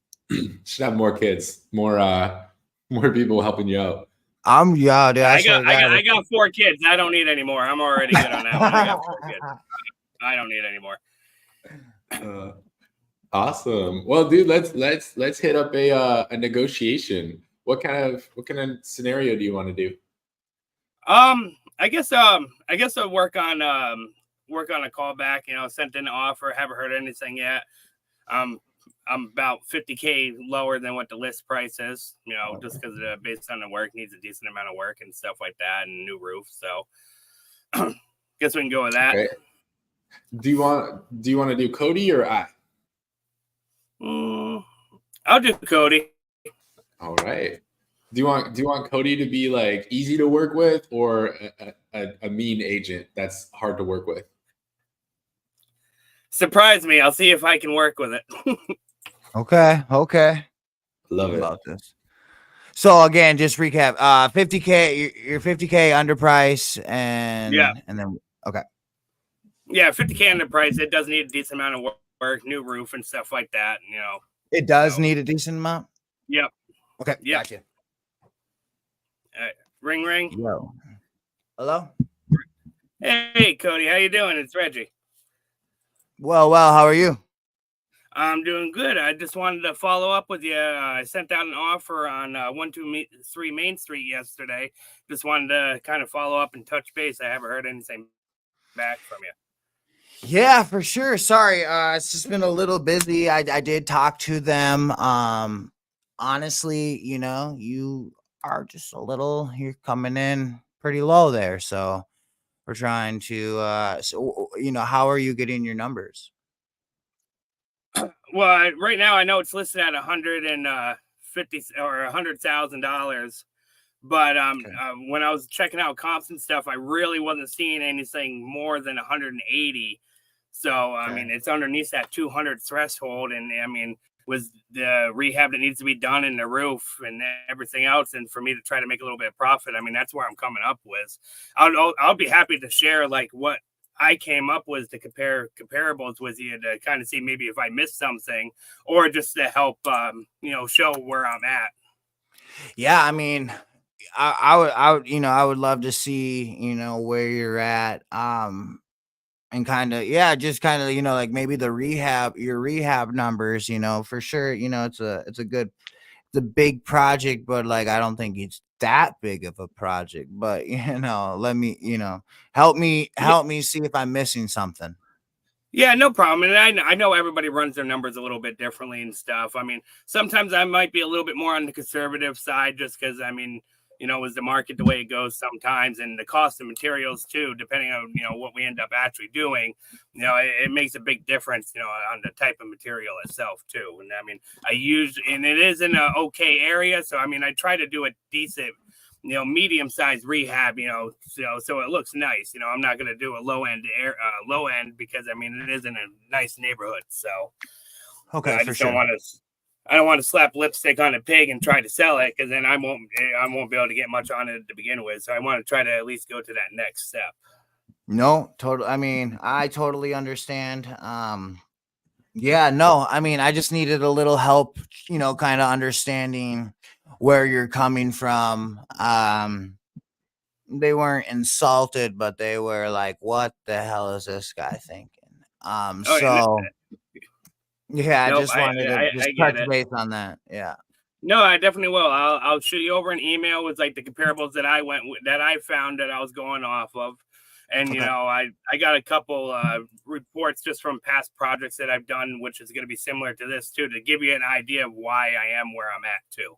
[SPEAKER 2] Should have more kids, more people helping you out.
[SPEAKER 1] Yeah, dude. I
[SPEAKER 4] I
[SPEAKER 1] swear
[SPEAKER 4] got
[SPEAKER 1] to
[SPEAKER 4] I got
[SPEAKER 1] God.
[SPEAKER 4] I got 4 kids. I don't need any more. I'm already good on that one. I got 4 kids. I don't need any more.
[SPEAKER 2] Awesome. Well, dude, let's hit up a negotiation. What kind of scenario do you want to do?
[SPEAKER 4] I guess I'll work on a callback. Sent in an offer. Haven't heard anything yet. I'm about 50K lower than what the list price is. Just because based on the work, needs a decent amount of work and stuff like that, and new roof. So, guess we can go with that.
[SPEAKER 2] Okay. Do you want to do Cody or I?
[SPEAKER 4] I'll do Cody.
[SPEAKER 2] All right. Do you want Cody to be like easy to work with, or a mean agent that's hard to work with?
[SPEAKER 4] Surprise me. I'll see if I can work with it.
[SPEAKER 1] Okay.
[SPEAKER 2] Love it.
[SPEAKER 1] About this. So again, just recap. 50K. You're 50K underprice, and then okay.
[SPEAKER 4] Yeah, 50K under price. It does need a decent amount of work, new roof and stuff like that.
[SPEAKER 1] It does need a decent amount.
[SPEAKER 4] Yep.
[SPEAKER 1] Okay.
[SPEAKER 4] Yep.
[SPEAKER 1] Gotcha.
[SPEAKER 4] Ring.
[SPEAKER 1] Yo. Hello.
[SPEAKER 4] Hey, Cody, how you doing? It's Reggie.
[SPEAKER 1] Well. How are you?
[SPEAKER 4] I'm doing good. I just wanted to follow up with you. I sent out an offer on 123 Main Street yesterday. Just wanted to kind of follow up and touch base. I haven't heard anything back from you.
[SPEAKER 1] Yeah, for sure. Sorry, it's just been a little busy. I did talk to them. Honestly, you are just a little. You're coming in pretty low there, so we're trying to. How are you getting your numbers?
[SPEAKER 4] Well, right now I know it's listed at $150 or $100,000. But when I was checking out comps and stuff, I really wasn't seeing anything more than 180. So I mean, it's underneath that 200 threshold, and I mean, with the rehab that needs to be done in the roof and everything else, and for me to try to make a little bit of profit, I mean, that's where I'm coming up with. I'll be happy to share like what I came up with to compare comparables with you to kind of see maybe if I missed something, or just to help show where I'm at.
[SPEAKER 1] Yeah, I mean, I would love to see where you're at. And kind of, yeah, just kind of, like maybe your rehab numbers, for sure. It's a big project, but like, I don't think it's that big of a project, but let me, help me see if I'm missing something.
[SPEAKER 4] Yeah, no problem. And I know everybody runs their numbers a little bit differently and stuff. I mean, sometimes I might be a little bit more on the conservative side just because, I mean, is the market the way it goes sometimes, and the cost of materials too, depending on, what we end up actually doing, it makes a big difference, on the type of material itself too. And I mean, and it is in an okay area. So, I mean, I try to do a decent, medium-sized rehab, so it looks nice. I'm not going to do a low end because I mean, it is in a nice neighborhood. So
[SPEAKER 1] Okay,
[SPEAKER 4] I just I don't want to slap lipstick on a pig and try to sell it, because then I won't be able to get much on it to begin with. So I want to try to at least go to that next step.
[SPEAKER 1] No, totally. I mean, I totally understand. Yeah, no, I mean, I just needed a little help, kind of understanding where you're coming from. They weren't insulted, but they were like, what the hell is this guy thinking? So yeah, I
[SPEAKER 4] Nope,
[SPEAKER 1] just wanted to just
[SPEAKER 4] I get
[SPEAKER 1] touch
[SPEAKER 4] it.
[SPEAKER 1] base on that. Yeah.
[SPEAKER 4] No, I definitely will. I'll shoot you over an email with like the comparables that I found that I was going off of. And
[SPEAKER 1] Okay.
[SPEAKER 4] I got a couple reports just from past projects that I've done, which is going to be similar to this too, to give you an idea of why I am where I'm at too.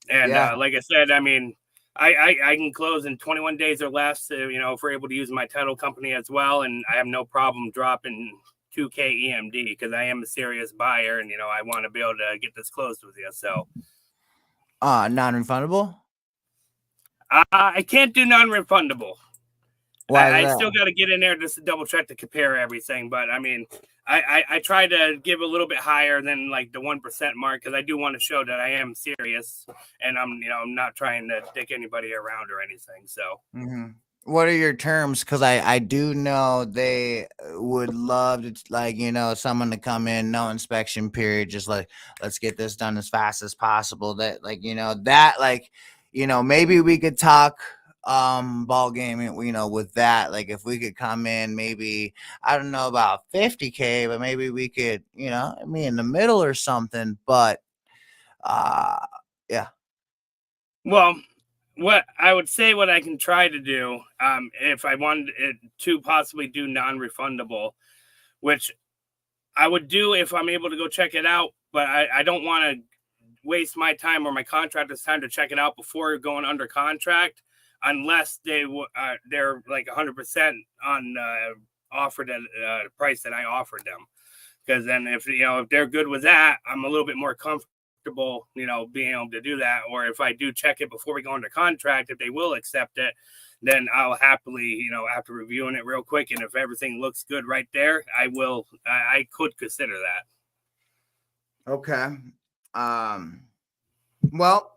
[SPEAKER 4] And
[SPEAKER 1] Yeah.
[SPEAKER 4] like I said, I mean, I can close in 21 days or less, if we're able to use my title company as well. And I have no problem dropping 2K EMD because I am a serious buyer, and I want to be able to get this closed with you. So
[SPEAKER 1] Non-refundable?
[SPEAKER 4] I can't do non-refundable.
[SPEAKER 1] Why is
[SPEAKER 4] I
[SPEAKER 1] that?
[SPEAKER 4] still got to get in there just to double check to compare everything. But I mean, I try to give a little bit higher than like the 1% mark, because I do want to show that I am serious, and I'm not trying to dick anybody around or anything. So.
[SPEAKER 1] Mm-hmm. What are your terms? Because I do know they would love to, like, someone to come in, no inspection period, just like, let's get this done as fast as possible. That, like, that, like, maybe we could talk ball game, with that. Like if we could come in, maybe I don't know about 50K, but maybe we could, me in the middle or something. But uh yeah.
[SPEAKER 4] Well, what I would say, what I can try to do, if I wanted it to possibly do non-refundable, which I would do if I'm able to go check it out, but I don't want to waste my time or my contractor's time to check it out before going under contract, unless they're like 100% on offered at the price that I offered them. Because then if they're good with that, I'm a little bit more comfortable being able to do that. Or if I do check it before we go under contract, if they will accept it, then I'll happily after reviewing it real quick, and if everything looks good right there, I could consider that.
[SPEAKER 1] Okay. Well,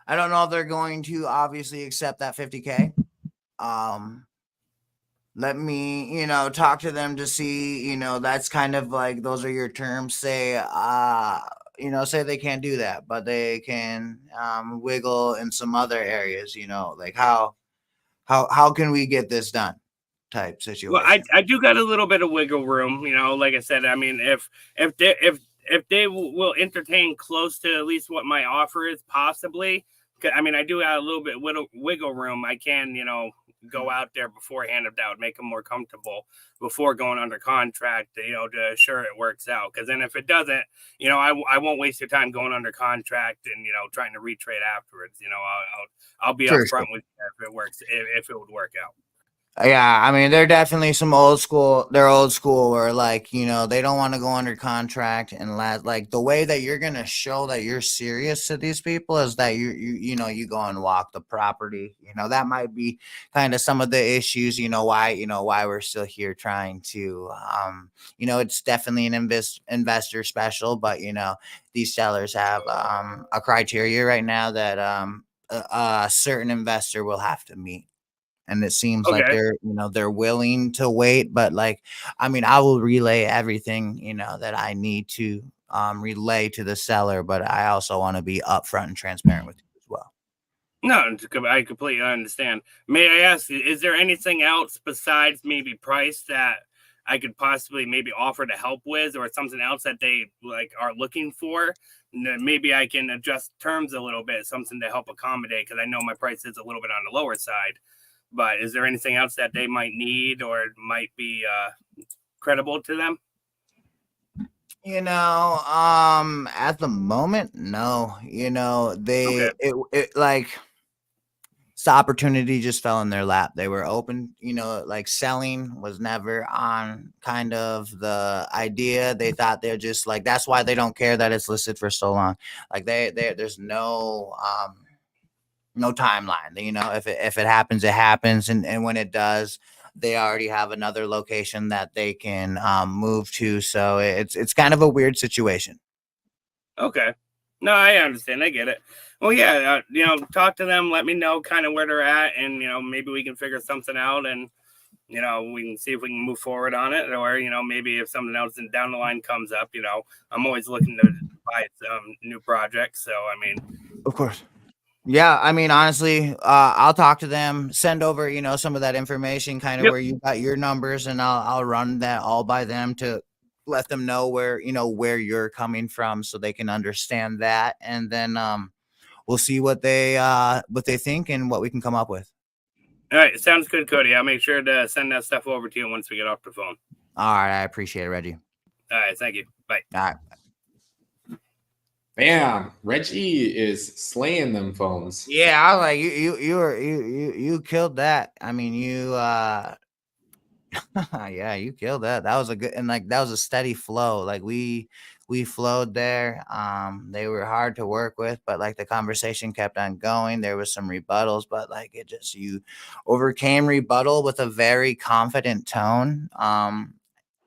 [SPEAKER 1] I don't know if they're going to obviously accept that 50K. Let me, talk to them to see, that's kind of like those are your terms. Say they can't do that, but they can wiggle in some other areas, like how can we get this done type
[SPEAKER 4] Well,
[SPEAKER 1] situation.
[SPEAKER 4] I do got a little bit of wiggle room, like I said. I mean, if they will entertain close to at least what my offer is, possibly. I mean, I do have a little bit wiggle room. I can, go out there beforehand if that would make them more comfortable before going under contract, to assure it works out. Because then if it doesn't, I won't waste your time going under contract and trying to retrade afterwards. I'll be
[SPEAKER 1] For sure.
[SPEAKER 4] upfront with you if it works, if it would work out.
[SPEAKER 1] Yeah, I mean, they're definitely some old school. They're old school where, like, they don't want to go under contract and like the way that you're gonna show that you're serious to these people is that you go and walk the property. That might be kind of some of the issues. Why we're still here trying to it's definitely an investor special, but these sellers have a criteria right now that a certain investor will have to meet, and it seems like
[SPEAKER 4] Okay.
[SPEAKER 1] they're willing to wait. But like, I mean, I will relay everything that I need to relay to the seller, but I also want to be upfront and transparent with you as well.
[SPEAKER 4] No, I completely understand. May I ask, is there anything else besides maybe price that I could possibly maybe offer to help with, or something else that they like are looking for? Maybe I can adjust terms a little bit, something to help accommodate, because I know my price is a little bit on the lower side. But is there anything else that they might need or might be credible to them?
[SPEAKER 1] At the moment, no.
[SPEAKER 4] Okay.
[SPEAKER 1] It like this opportunity just fell in their lap. They were open, like selling was never on kind of the idea. They thought they're just like, that's why they don't care that it's listed for so long. Like there's no timeline. If it happens, it happens, and when it does, they already have another location that they can move to. So it's kind of a weird situation.
[SPEAKER 4] Okay. No, I understand. I get it. Well, yeah, talk to them. Let me know kind of where they're at, and maybe we can figure something out, and we can see if we can move forward on it, or maybe if something else down the line comes up. I'm always looking to buy some new projects. So I mean,
[SPEAKER 1] Of course. Yeah, I mean, honestly, I'll talk to them, send over, some of that information, kind of
[SPEAKER 4] yep.
[SPEAKER 1] where you got your numbers, and I'll run that all by them to let them know where you're coming from, so they can understand that, and then we'll see what they think and what we can come up with.
[SPEAKER 4] All right, sounds good, Cody. I'll make sure to send that stuff over to you once we get off the phone.
[SPEAKER 1] All right, I appreciate it, Reggie.
[SPEAKER 4] All right, thank you. Bye.
[SPEAKER 1] All right.
[SPEAKER 2] Bam, Reggie is slaying them phones.
[SPEAKER 1] Yeah, I was like, you killed that. I mean, yeah, you killed that. That was a good, and like that was a steady flow. Like we flowed there. They were hard to work with, but like the conversation kept on going. There was some rebuttals, but like you overcame rebuttal with a very confident tone.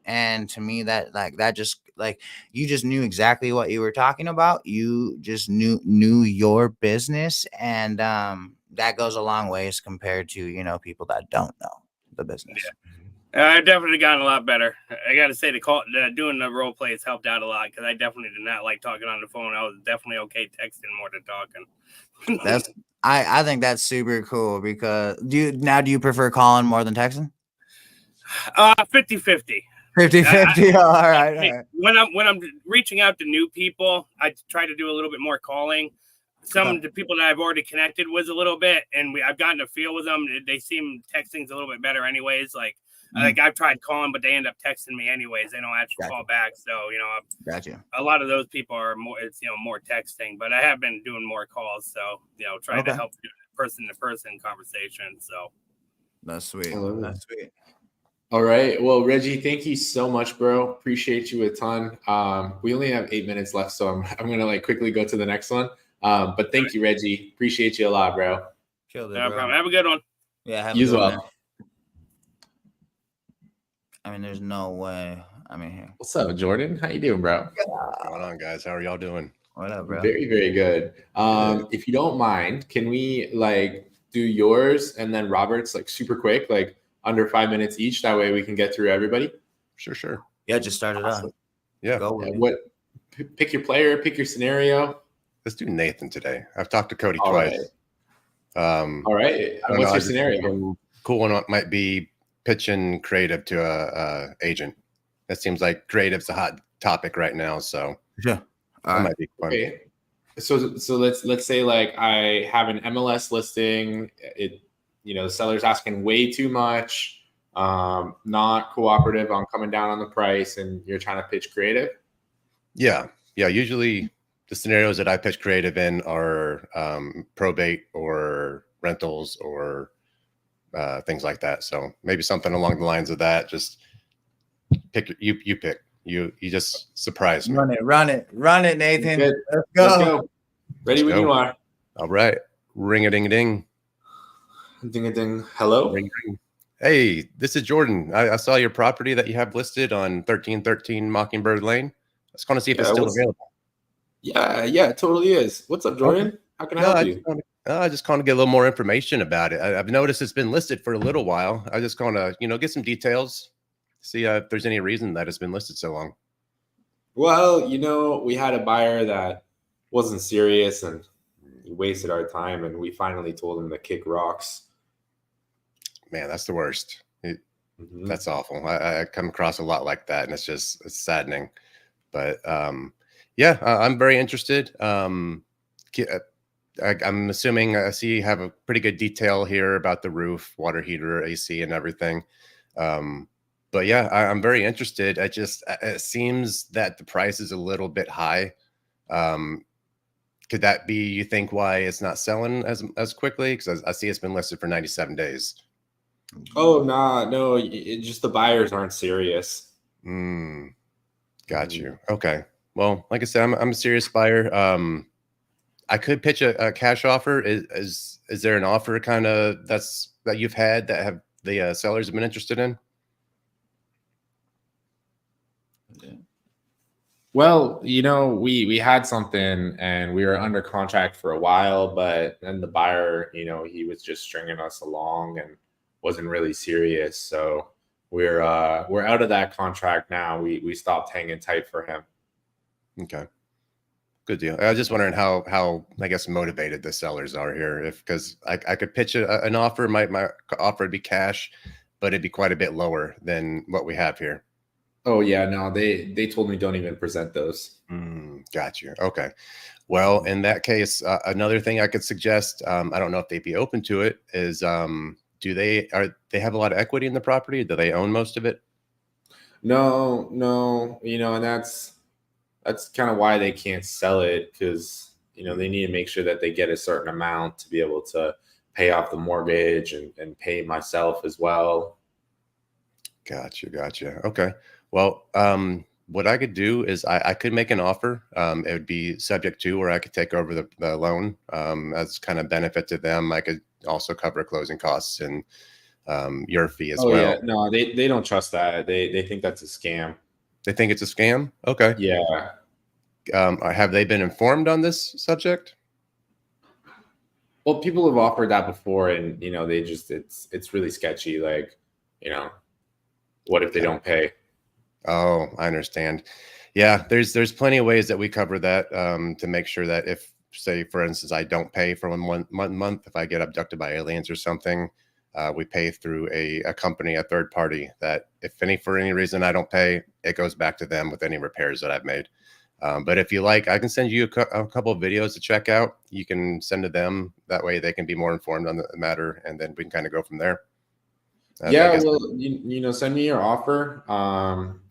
[SPEAKER 1] And to me, that just like you just knew exactly what you were talking about. You just knew your business, and that goes a long ways compared to people that don't know the business.
[SPEAKER 4] Yeah. I've definitely gotten a lot better. I got to say, doing the role plays helped out a lot because I definitely did not like talking on the phone. I was definitely okay texting more than talking.
[SPEAKER 1] That's I think that's super cool because do you prefer calling more than texting?
[SPEAKER 4] 50-50.
[SPEAKER 1] 50-50. All right.
[SPEAKER 4] When I'm reaching out to new people, I try to do a little bit more calling. Some of the people that I've already connected with a little bit, and I've gotten to feel with them. They seem texting's a little bit better, anyways. Like I've tried calling, but they end up texting me anyways. They don't actually call back. So
[SPEAKER 1] Gotcha.
[SPEAKER 4] a lot of those people are more. It's more texting, but I have been doing more calls. So trying to help person to person conversation. So
[SPEAKER 1] that's sweet. That's sweet.
[SPEAKER 2] All right. Well, Reggie, thank you so much, bro. Appreciate you a ton. We only have 8 minutes left, so I'm gonna quickly go to the next one. But thank you, Reggie. Appreciate you a lot, bro.
[SPEAKER 1] Killed it,
[SPEAKER 4] no
[SPEAKER 1] bro.
[SPEAKER 4] problem. Have a good one.
[SPEAKER 1] Yeah, have
[SPEAKER 2] You
[SPEAKER 1] a
[SPEAKER 2] as
[SPEAKER 1] good
[SPEAKER 2] well.
[SPEAKER 1] one. I mean, there's no way. I mean, here.
[SPEAKER 2] What's up, Jordan? How you doing, bro?
[SPEAKER 5] What's going on, guys? How are y'all doing?
[SPEAKER 1] What up, bro?
[SPEAKER 2] Very, very good. If you don't mind, can we do yours and then Robert's super quick, under 5 minutes each? That way we can get through everybody.
[SPEAKER 5] Sure.
[SPEAKER 1] Yeah, just start it off.
[SPEAKER 5] Yeah.
[SPEAKER 1] Go with it.
[SPEAKER 2] Pick your player, pick your scenario.
[SPEAKER 5] Let's do Nathan today. I've talked to Cody
[SPEAKER 2] All
[SPEAKER 5] twice.
[SPEAKER 2] Right. All right.
[SPEAKER 5] I don't
[SPEAKER 2] What's
[SPEAKER 5] know,
[SPEAKER 2] your scenario?
[SPEAKER 5] Cool one might be pitching creative to a agent. That seems like creative's a hot topic right now. So
[SPEAKER 1] Sure.
[SPEAKER 5] that might be fun.
[SPEAKER 2] Okay. So let's say I have an MLS listing. The seller's asking way too much, not cooperative on coming down on the price, and you're trying to pitch creative.
[SPEAKER 5] Yeah. Usually the scenarios that I pitch creative in are probate or rentals or things like that. So maybe something along the lines of that. Just pick. You pick. You just surprise me.
[SPEAKER 1] Run it, Nathan.
[SPEAKER 2] Good.
[SPEAKER 1] Let's go.
[SPEAKER 2] Let's go. Ready when you are.
[SPEAKER 5] All right. Ring a ding ding.
[SPEAKER 2] Ding a ding. Hello.
[SPEAKER 5] Ring ring. Hey, this is Jordan. I saw your property that you have listed on 1313 Mockingbird Lane. I just want to see if it's still available.
[SPEAKER 2] Yeah, it totally is. What's up, Jordan? Okay. How can I help you?
[SPEAKER 5] I just want to get a little more information about it. I've noticed it's been listed for a little while. I just want to, get some details, see if there's any reason that it's been listed so long.
[SPEAKER 2] Well, we had a buyer that wasn't serious and he wasted our time, and we finally told him to kick rocks.
[SPEAKER 5] Man, that's the worst. That's awful. I come across a lot like that, and it's saddening. But yeah, I'm very interested. I'm assuming I see you have a pretty good detail here about the roof, water heater, AC, and everything. But yeah, I'm very interested. It seems that the price is a little bit high. Could that be, you think, why it's not selling as quickly? Because I see it's been listed for 97 days.
[SPEAKER 2] Oh, no, just the buyers aren't serious.
[SPEAKER 5] Got you. Okay. Well, like I said, I'm a serious buyer. I could pitch a cash offer. Is there an offer kind of that you've had that have the sellers have been interested in?
[SPEAKER 2] Well, we had something and we were under contract for a while, but then the buyer, he was just stringing us along and wasn't really serious. So we're out of that contract now. We stopped hanging tight for him.
[SPEAKER 5] Okay. Good deal. I was just wondering how I guess motivated the sellers are here. Because I could pitch an offer, my offer would be cash, but it'd be quite a bit lower than what we have here.
[SPEAKER 2] Oh yeah, no, they told me don't even present those.
[SPEAKER 5] Got you. Okay. Well, in that case, another thing I could suggest, I don't know if they'd be open to it, is do they have a lot of equity in the property? Do they own most of it?
[SPEAKER 2] No, and that's kind of why they can't sell it, because they need to make sure that they get a certain amount to be able to pay off the mortgage and pay myself as well.
[SPEAKER 5] Gotcha. Okay. Well, what I could do is I could make an offer. It would be subject to, or I could take over the loan as kind of benefit to them. I could also cover closing costs and your fee as well.
[SPEAKER 2] Yeah. No, they don't trust that. They think that's a scam.
[SPEAKER 5] They think it's a scam? Okay.
[SPEAKER 2] Yeah.
[SPEAKER 5] Have they been informed on this subject?
[SPEAKER 2] Well, people have offered that before, and they just it's really sketchy. What if they don't pay?
[SPEAKER 5] Oh, I understand. Yeah, there's plenty of ways that we cover that to make sure that if, say, for instance, I don't pay for one month, if I get abducted by aliens or something, we pay through a company, a third party, that if for any reason I don't pay, it goes back to them with any repairs that I've made. But if you like, I can send you a couple of videos to check out. You can send to them. That way they can be more informed on the matter, and then we can kind of go from there.
[SPEAKER 2] Yeah, well, send me your offer,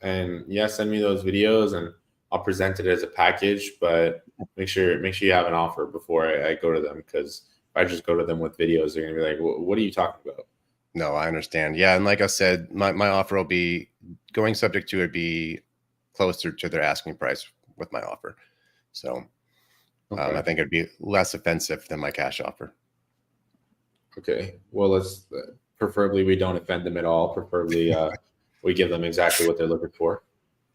[SPEAKER 2] and yeah, send me those videos, and I'll present it as a package. But make sure you have an offer before I go to them, because if I just go to them with videos, they're gonna be like, "What are you talking about?"
[SPEAKER 5] No, I understand. Yeah, and like I said, my offer will be going subject to it be closer to their asking price with my offer. So
[SPEAKER 2] Okay.
[SPEAKER 5] I think it'd be less offensive than my cash offer.
[SPEAKER 2] Okay. Well, let's preferably we don't offend them at all. Preferably we give them exactly what they're looking for.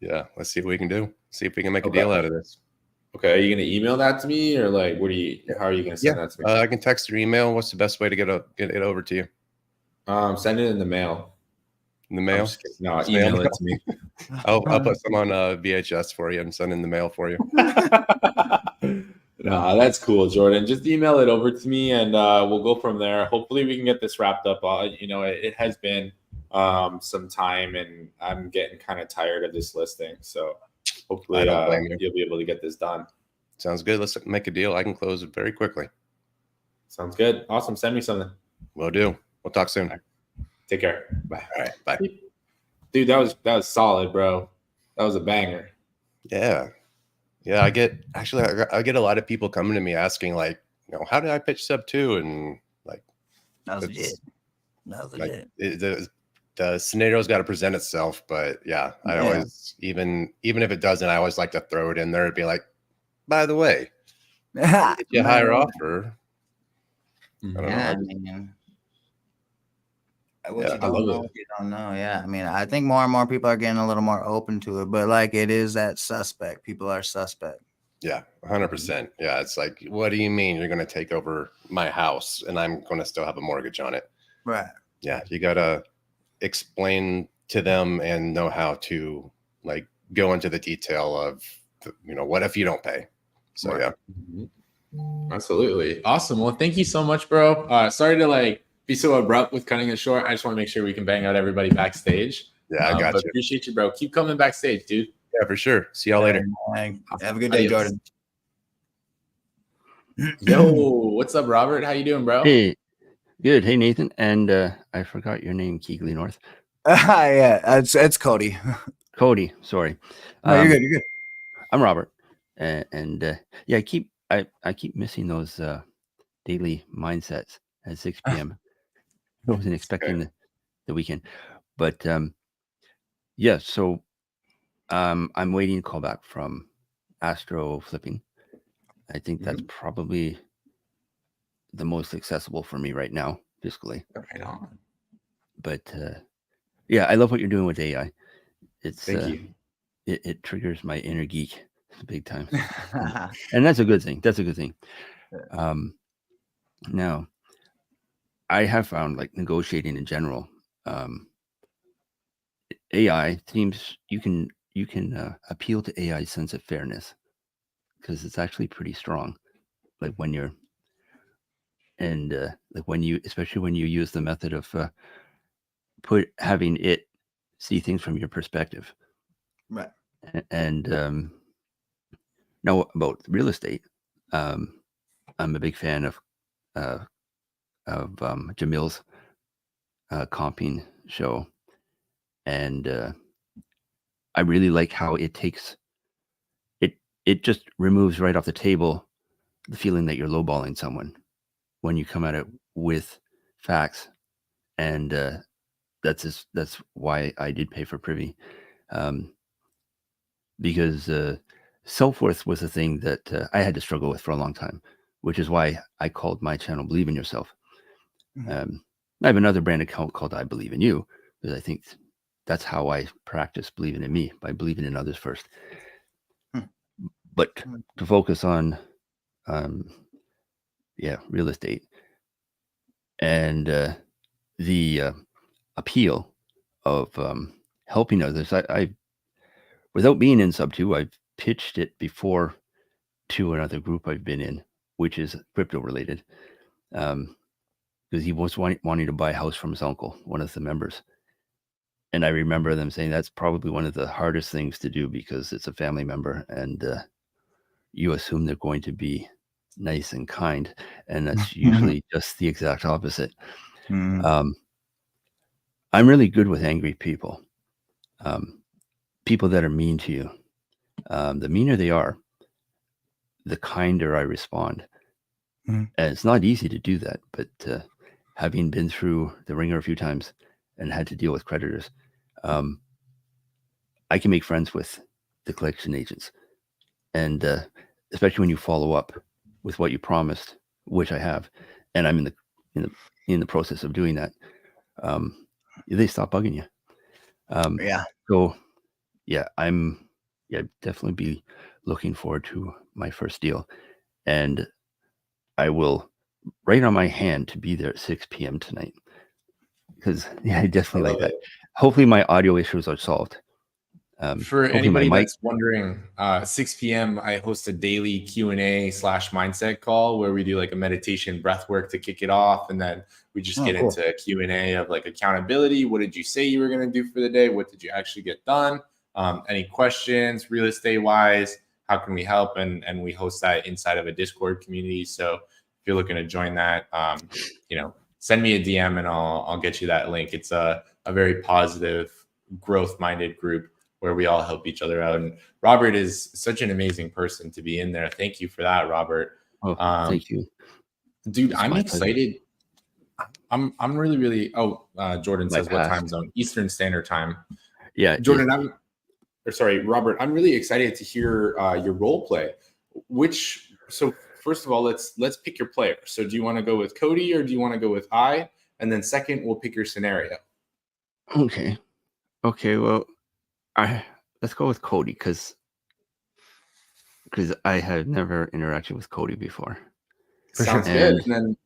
[SPEAKER 5] Yeah, let's see what we can do. See if we can make a deal out of this.
[SPEAKER 2] Okay. Are you going to email that to me, or like, how are you going to send that to me?
[SPEAKER 5] I can text or email. What's the best way to get it over to you?
[SPEAKER 2] Send it in the mail.
[SPEAKER 5] In the mail?
[SPEAKER 2] No, email it to me.
[SPEAKER 5] I'll put some on VHS for you and send in the mail for you.
[SPEAKER 2] No, that's cool, Jordan. Just email it over to me, and we'll go from there. Hopefully, we can get this wrapped up. It has been some time, and I'm getting kind of tired of this listing. So hopefully, you'll be able to get this done.
[SPEAKER 5] Sounds good. Let's make a deal. I can close it very quickly.
[SPEAKER 2] Sounds good. Awesome. Send me something.
[SPEAKER 5] Will do. We'll talk soon.
[SPEAKER 2] Right. Take care. Bye.
[SPEAKER 5] All right. Bye.
[SPEAKER 2] Dude, that was solid, bro. That was a banger.
[SPEAKER 5] Yeah. Yeah, I get a lot of people coming to me asking, like, how did I pitch sub 2? And like,
[SPEAKER 1] that was legit.
[SPEAKER 5] Like, the scenario's got to present itself. But yeah, I always, even if it doesn't, I always like to throw it in there and be like, by the way, get you a higher offer.
[SPEAKER 1] I love it. You don't know. Yeah. I mean, I think more and more people are getting a little more open to it, but like, it is that suspect. People are suspect.
[SPEAKER 5] Yeah, 100%. Yeah. It's like, what do you mean you're going to take over my house and I'm going to still have a mortgage on it?
[SPEAKER 1] Right.
[SPEAKER 5] Yeah. You got to explain to them and know how to like go into the detail of, what if you don't pay? So,
[SPEAKER 2] right. Yeah. Absolutely. Awesome. Well, thank you so much, bro. Sorry to be so abrupt with cutting it short. I just want to make sure we can bang out everybody backstage.
[SPEAKER 5] Yeah, I got you.
[SPEAKER 2] Appreciate you, bro. Keep coming backstage, dude.
[SPEAKER 5] Yeah, for sure. See y'all later.
[SPEAKER 1] Have a good day, Jordan.
[SPEAKER 2] Yo, what's up, Robert? How you doing, bro?
[SPEAKER 6] Hey, good. Hey, Nathan. And I forgot your name, Keegley North.
[SPEAKER 1] Yeah, it's Cody.
[SPEAKER 6] Cody, sorry.
[SPEAKER 1] No, you're good. You're good.
[SPEAKER 6] I'm Robert, and yeah, I keep missing those daily mindsets at 6 p.m. I wasn't expecting the weekend, but yeah. So I'm waiting to call back from Astro Flipping. I think that's probably the most accessible for me right now, fiscally.
[SPEAKER 2] Right on.
[SPEAKER 6] But yeah, I love what you're doing with AI.
[SPEAKER 2] Thank you.
[SPEAKER 6] It triggers my inner geek big time, and that's a good thing. That's a good thing. Now, I have found, like, negotiating in general, AI themes, you can appeal to AI's sense of fairness, because it's actually pretty strong. Like when you're, and like especially when you use the method of having it see things from your perspective.
[SPEAKER 1] Right.
[SPEAKER 6] And now about real estate, I'm a big fan of Jamil's comping show, and I really like how it takes it just removes right off the table the feeling that you're lowballing someone when you come at it with facts, and that's why I did pay for Privy, because self-worth was a thing that I had to struggle with for a long time, which is why I called my channel Believe in Yourself. I have another brand account called I Believe in You, because I think that's how I practice believing in me, by believing in others first. But to focus on real estate and the appeal of helping others. I without being in sub 2, I've pitched it before to another group I've been in, which is crypto related. Because he was wanting to buy a house from his uncle, one of the members. And I remember them saying that's probably one of the hardest things to do because it's a family member and you assume they're going to be nice and kind. And that's usually just the exact opposite.
[SPEAKER 1] Mhm.
[SPEAKER 6] I'm really good with angry people, people that are mean to you. The meaner they are, the kinder I respond.
[SPEAKER 1] Mhm.
[SPEAKER 6] And it's not easy to do that, but having been through the ringer a few times and had to deal with creditors, I can make friends with the collection agents, and especially when you follow up with what you promised, which I have, and I'm in the process of doing that. They stop bugging you.
[SPEAKER 1] Yeah.
[SPEAKER 6] So yeah, I'm definitely be looking forward to my first deal, and I will write on my hand to be there at 6 p.m. tonight because I
[SPEAKER 2] I
[SPEAKER 6] definitely like
[SPEAKER 2] love
[SPEAKER 6] that.
[SPEAKER 2] it.
[SPEAKER 6] Hopefully, my audio issues are solved.
[SPEAKER 2] For
[SPEAKER 6] Hopefully, my
[SPEAKER 2] anybody
[SPEAKER 6] mic.
[SPEAKER 2] that's wondering, 6 p.m. I host a daily Q&A/mindset call where we do like a meditation breath work to kick it off, and then we just
[SPEAKER 1] Oh,
[SPEAKER 2] get
[SPEAKER 1] cool.
[SPEAKER 2] into Q&A of like accountability. What did you say you were going to do for the day? What did you actually get done? Any questions, real estate wise? How can we help? And we host that inside of a Discord community. So if you're looking to join that, send me a DM and I'll get you that link. It's a very positive, growth-minded group where we all help each other out. And Robert is such an amazing person to be in there. Thank you for that, Robert.
[SPEAKER 6] Oh, thank you,
[SPEAKER 2] Dude.
[SPEAKER 6] it's
[SPEAKER 2] I'm
[SPEAKER 6] my pleasure.
[SPEAKER 2] excited. I'm really. Jordan
[SPEAKER 6] My
[SPEAKER 2] says what
[SPEAKER 6] past.
[SPEAKER 2] time zone? Eastern Standard Time.
[SPEAKER 6] Yeah,
[SPEAKER 2] Jordan, Robert. I'm really excited to hear your role play. So first of all, let's pick your player. So do you want to go with Cody or do you want to go with I? And then second, we'll pick your scenario.
[SPEAKER 6] Okay. Well, let's go with Cody because I had never interacted with Cody before.
[SPEAKER 1] For sure.
[SPEAKER 2] Sounds good.
[SPEAKER 6] And
[SPEAKER 2] And then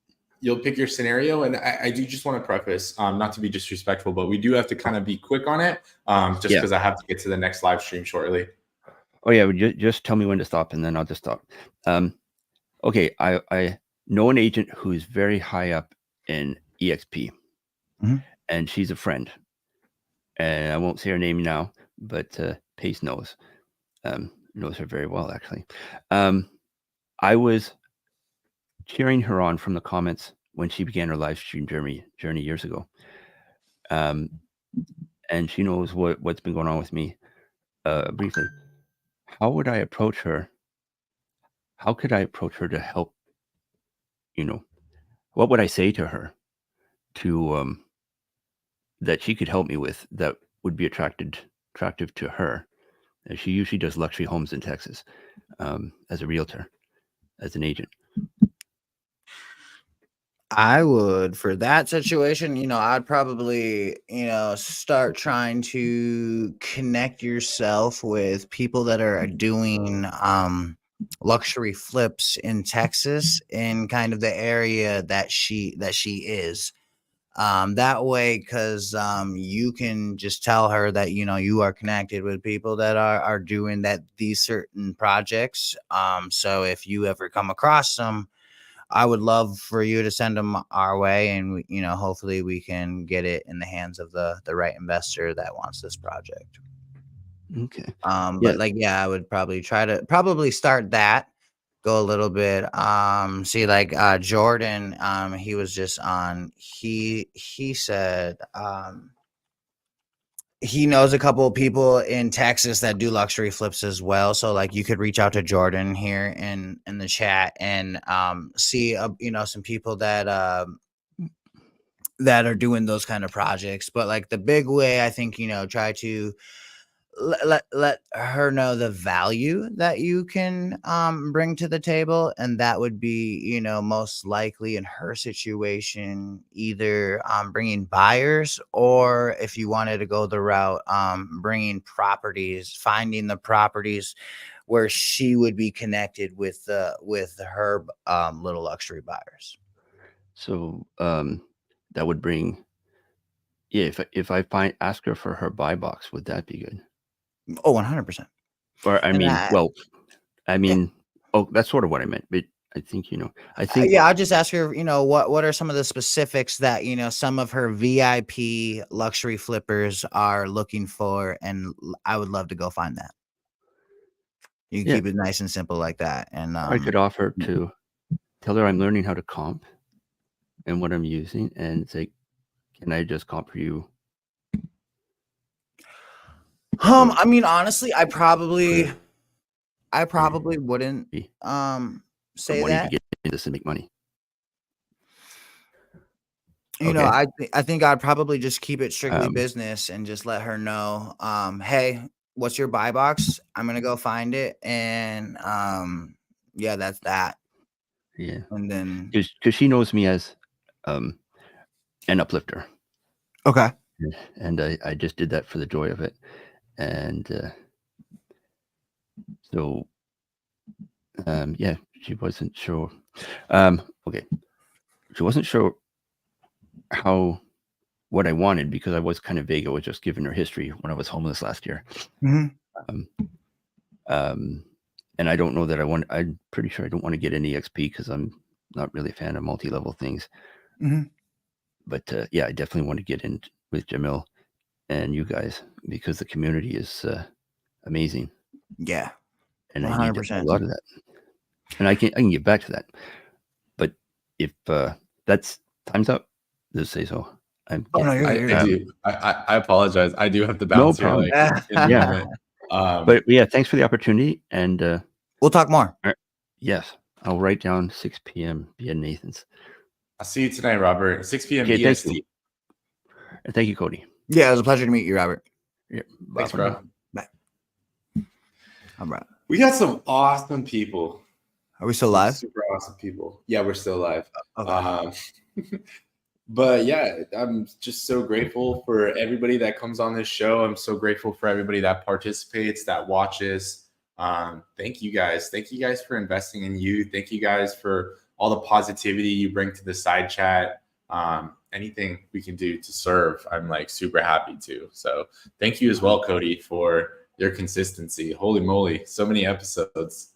[SPEAKER 2] you'll pick your scenario. And I do just want to preface, not to be disrespectful, but we do have to kind of be quick on it, just
[SPEAKER 6] yeah.
[SPEAKER 2] because I have to get to the next live stream shortly.
[SPEAKER 6] Oh yeah, just tell me when to stop, and then I'll just stop. Okay, I know an agent who's very high up in EXP, and she's a friend. And I won't say her name now, but Pace knows her very well, actually. I was cheering her on from the comments when she began her live stream journey years ago. And she knows what's been going on with me. Briefly, how would I approach her? How could I approach her to help? What would I say to her to that she could help me with that would be attractive to her? And she usually does luxury homes in Texas as a realtor, as an agent.
[SPEAKER 1] I would, for that situation, I'd probably, start trying to connect yourself with people that are doing luxury flips in Texas in kind of the area that she is. That way, because you can just tell her that you are connected with people that are doing these certain projects. So if you ever come across them, I would love for you to send them our way, and hopefully we can get it in the hands of the right investor that wants this project.
[SPEAKER 6] Okay.
[SPEAKER 1] But I would probably try to start that, go a little bit. See, like Jordan, he was just on. He said he knows a couple of people in Texas that do luxury flips as well. So like you could reach out to Jordan here in the chat and see some people that that are doing those kind of projects. But like the big way, I think try to let her know the value that you can bring to the table, and that would be most likely in her situation either bringing buyers, or if you wanted to go the route bringing properties, finding the properties where she would be connected with her little luxury buyers.
[SPEAKER 6] So that would bring Yeah, if I ask her for her buy box, would that be good?
[SPEAKER 1] Oh, 100%.
[SPEAKER 6] Or I
[SPEAKER 1] And
[SPEAKER 6] mean,
[SPEAKER 1] I,
[SPEAKER 6] well, I
[SPEAKER 1] yeah,
[SPEAKER 6] mean, oh, that's sort of what I meant. But I think I think
[SPEAKER 1] yeah, I'll just ask her, what are some of the specifics that, some of her VIP luxury flippers are looking for, and I would love to go find that. You can
[SPEAKER 6] yeah,
[SPEAKER 1] keep it nice and simple like that, and
[SPEAKER 6] I could offer to tell her I'm learning how to comp and what I'm using, and say, can I just comp for you? For
[SPEAKER 1] I mean, honestly, I probably
[SPEAKER 6] free
[SPEAKER 1] wouldn't
[SPEAKER 6] for
[SPEAKER 1] say
[SPEAKER 6] wanting to
[SPEAKER 1] that.
[SPEAKER 6] get into this and make money.
[SPEAKER 1] You know,
[SPEAKER 6] Okay.
[SPEAKER 1] I think I'd probably just keep it strictly
[SPEAKER 6] Um,
[SPEAKER 1] business and just let her know, hey, what's your buy box? I'm gonna go find it, and yeah, that's that.
[SPEAKER 6] yeah,
[SPEAKER 1] And then
[SPEAKER 6] because she knows me as um, an uplifter,
[SPEAKER 1] okay,
[SPEAKER 6] and I just did that for the joy of it, and so yeah, she wasn't sure. Okay, she wasn't sure what I wanted because I was kind of vague. I was just giving her history when I was homeless last year.
[SPEAKER 1] Mhm.
[SPEAKER 6] Um, and I don't know that I'm pretty sure I don't want to get any XP because I'm not really a fan of multi-level things.
[SPEAKER 1] Mhm.
[SPEAKER 6] But yeah, I definitely want to get in with Jamil and you guys because the community is amazing,
[SPEAKER 1] Yeah,
[SPEAKER 6] and I need a
[SPEAKER 1] 100%.
[SPEAKER 6] lot of that. And I can get back to that. But if that's time's up, just say so.
[SPEAKER 1] Oh no, you're
[SPEAKER 2] I,
[SPEAKER 1] good. You're
[SPEAKER 2] I
[SPEAKER 1] good.
[SPEAKER 2] do. I apologize. I do have to
[SPEAKER 6] No
[SPEAKER 2] bounce here
[SPEAKER 6] problem.
[SPEAKER 2] like in a
[SPEAKER 6] Yeah,
[SPEAKER 2] moment.
[SPEAKER 6] but yeah, thanks for the opportunity. And
[SPEAKER 1] We'll talk more.
[SPEAKER 6] yes, I'll write down 6 p.m. via Nathan's.
[SPEAKER 2] I'll see you tonight, Robert. 6 p.m.
[SPEAKER 6] Okay, thank you.
[SPEAKER 2] EST.
[SPEAKER 6] And thank you, Cody.
[SPEAKER 1] Yeah, it was a pleasure to meet you, Robert.
[SPEAKER 6] Yeah, bye
[SPEAKER 2] Thanks,
[SPEAKER 6] for
[SPEAKER 2] bro.
[SPEAKER 6] now.
[SPEAKER 1] Bye. All right.
[SPEAKER 2] We got some awesome people.
[SPEAKER 1] Are we still
[SPEAKER 2] Some
[SPEAKER 1] live?
[SPEAKER 2] super awesome people. Yeah, we're still live.
[SPEAKER 1] Okay.
[SPEAKER 2] But yeah, I'm just so grateful for everybody that comes on this show. I'm so grateful for everybody that participates, that watches. Thank you guys. Thank you guys for investing in you. Thank you guys for all the positivity you bring to the side chat. Anything we can do to serve, I'm like super happy to. So thank you as well, Cody, for your consistency. Holy moly, so many episodes.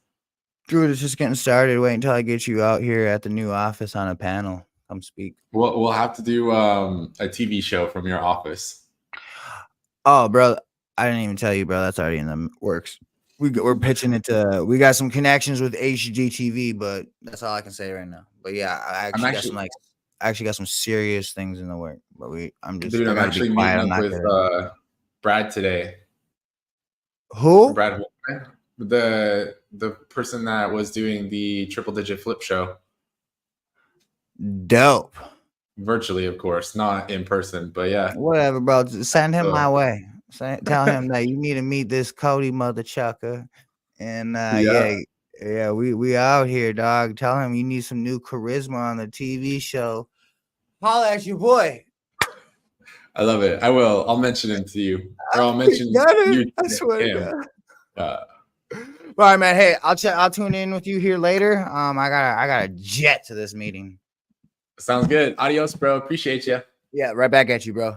[SPEAKER 1] Dude, it's just getting started. Wait until I get you out here at the new office on a panel. Come speak.
[SPEAKER 2] We'll have to do a TV show from your office.
[SPEAKER 1] Oh, bro, I didn't even tell you, bro. That's already in the works. We're pitching it to. We got some connections with HGTV, but that's all I can say right now. But yeah, I actually got some serious things in the work. But I'm
[SPEAKER 2] Dude,
[SPEAKER 1] I
[SPEAKER 2] I'm
[SPEAKER 1] gotta be
[SPEAKER 2] actually
[SPEAKER 1] quiet.
[SPEAKER 2] meeting
[SPEAKER 1] I'm
[SPEAKER 2] up
[SPEAKER 1] not
[SPEAKER 2] with
[SPEAKER 1] gonna.
[SPEAKER 2] Brad today.
[SPEAKER 1] Who?
[SPEAKER 2] Brad, the person that was doing the triple digit flip show,
[SPEAKER 1] Dope.
[SPEAKER 2] virtually, of course, not in person, but yeah.
[SPEAKER 1] Whatever, bro. Just send him
[SPEAKER 2] So-
[SPEAKER 1] my way. Tell him that you need to meet this Cody mother chucker. And
[SPEAKER 2] Yeah.
[SPEAKER 1] yeah, we out here, dog. Tell him you need some new charisma on the TV show. Holla at your boy.
[SPEAKER 2] I love it. I will. I'll mention him to you, or I'll mention
[SPEAKER 1] Got
[SPEAKER 2] you
[SPEAKER 1] it. I swear to
[SPEAKER 2] him.
[SPEAKER 1] God. All right, man. Hey, I'll tune in with you here later. I gotta jet to this meeting.
[SPEAKER 2] Sounds good. Adios, bro. Appreciate you.
[SPEAKER 1] Yeah, right back at you, bro.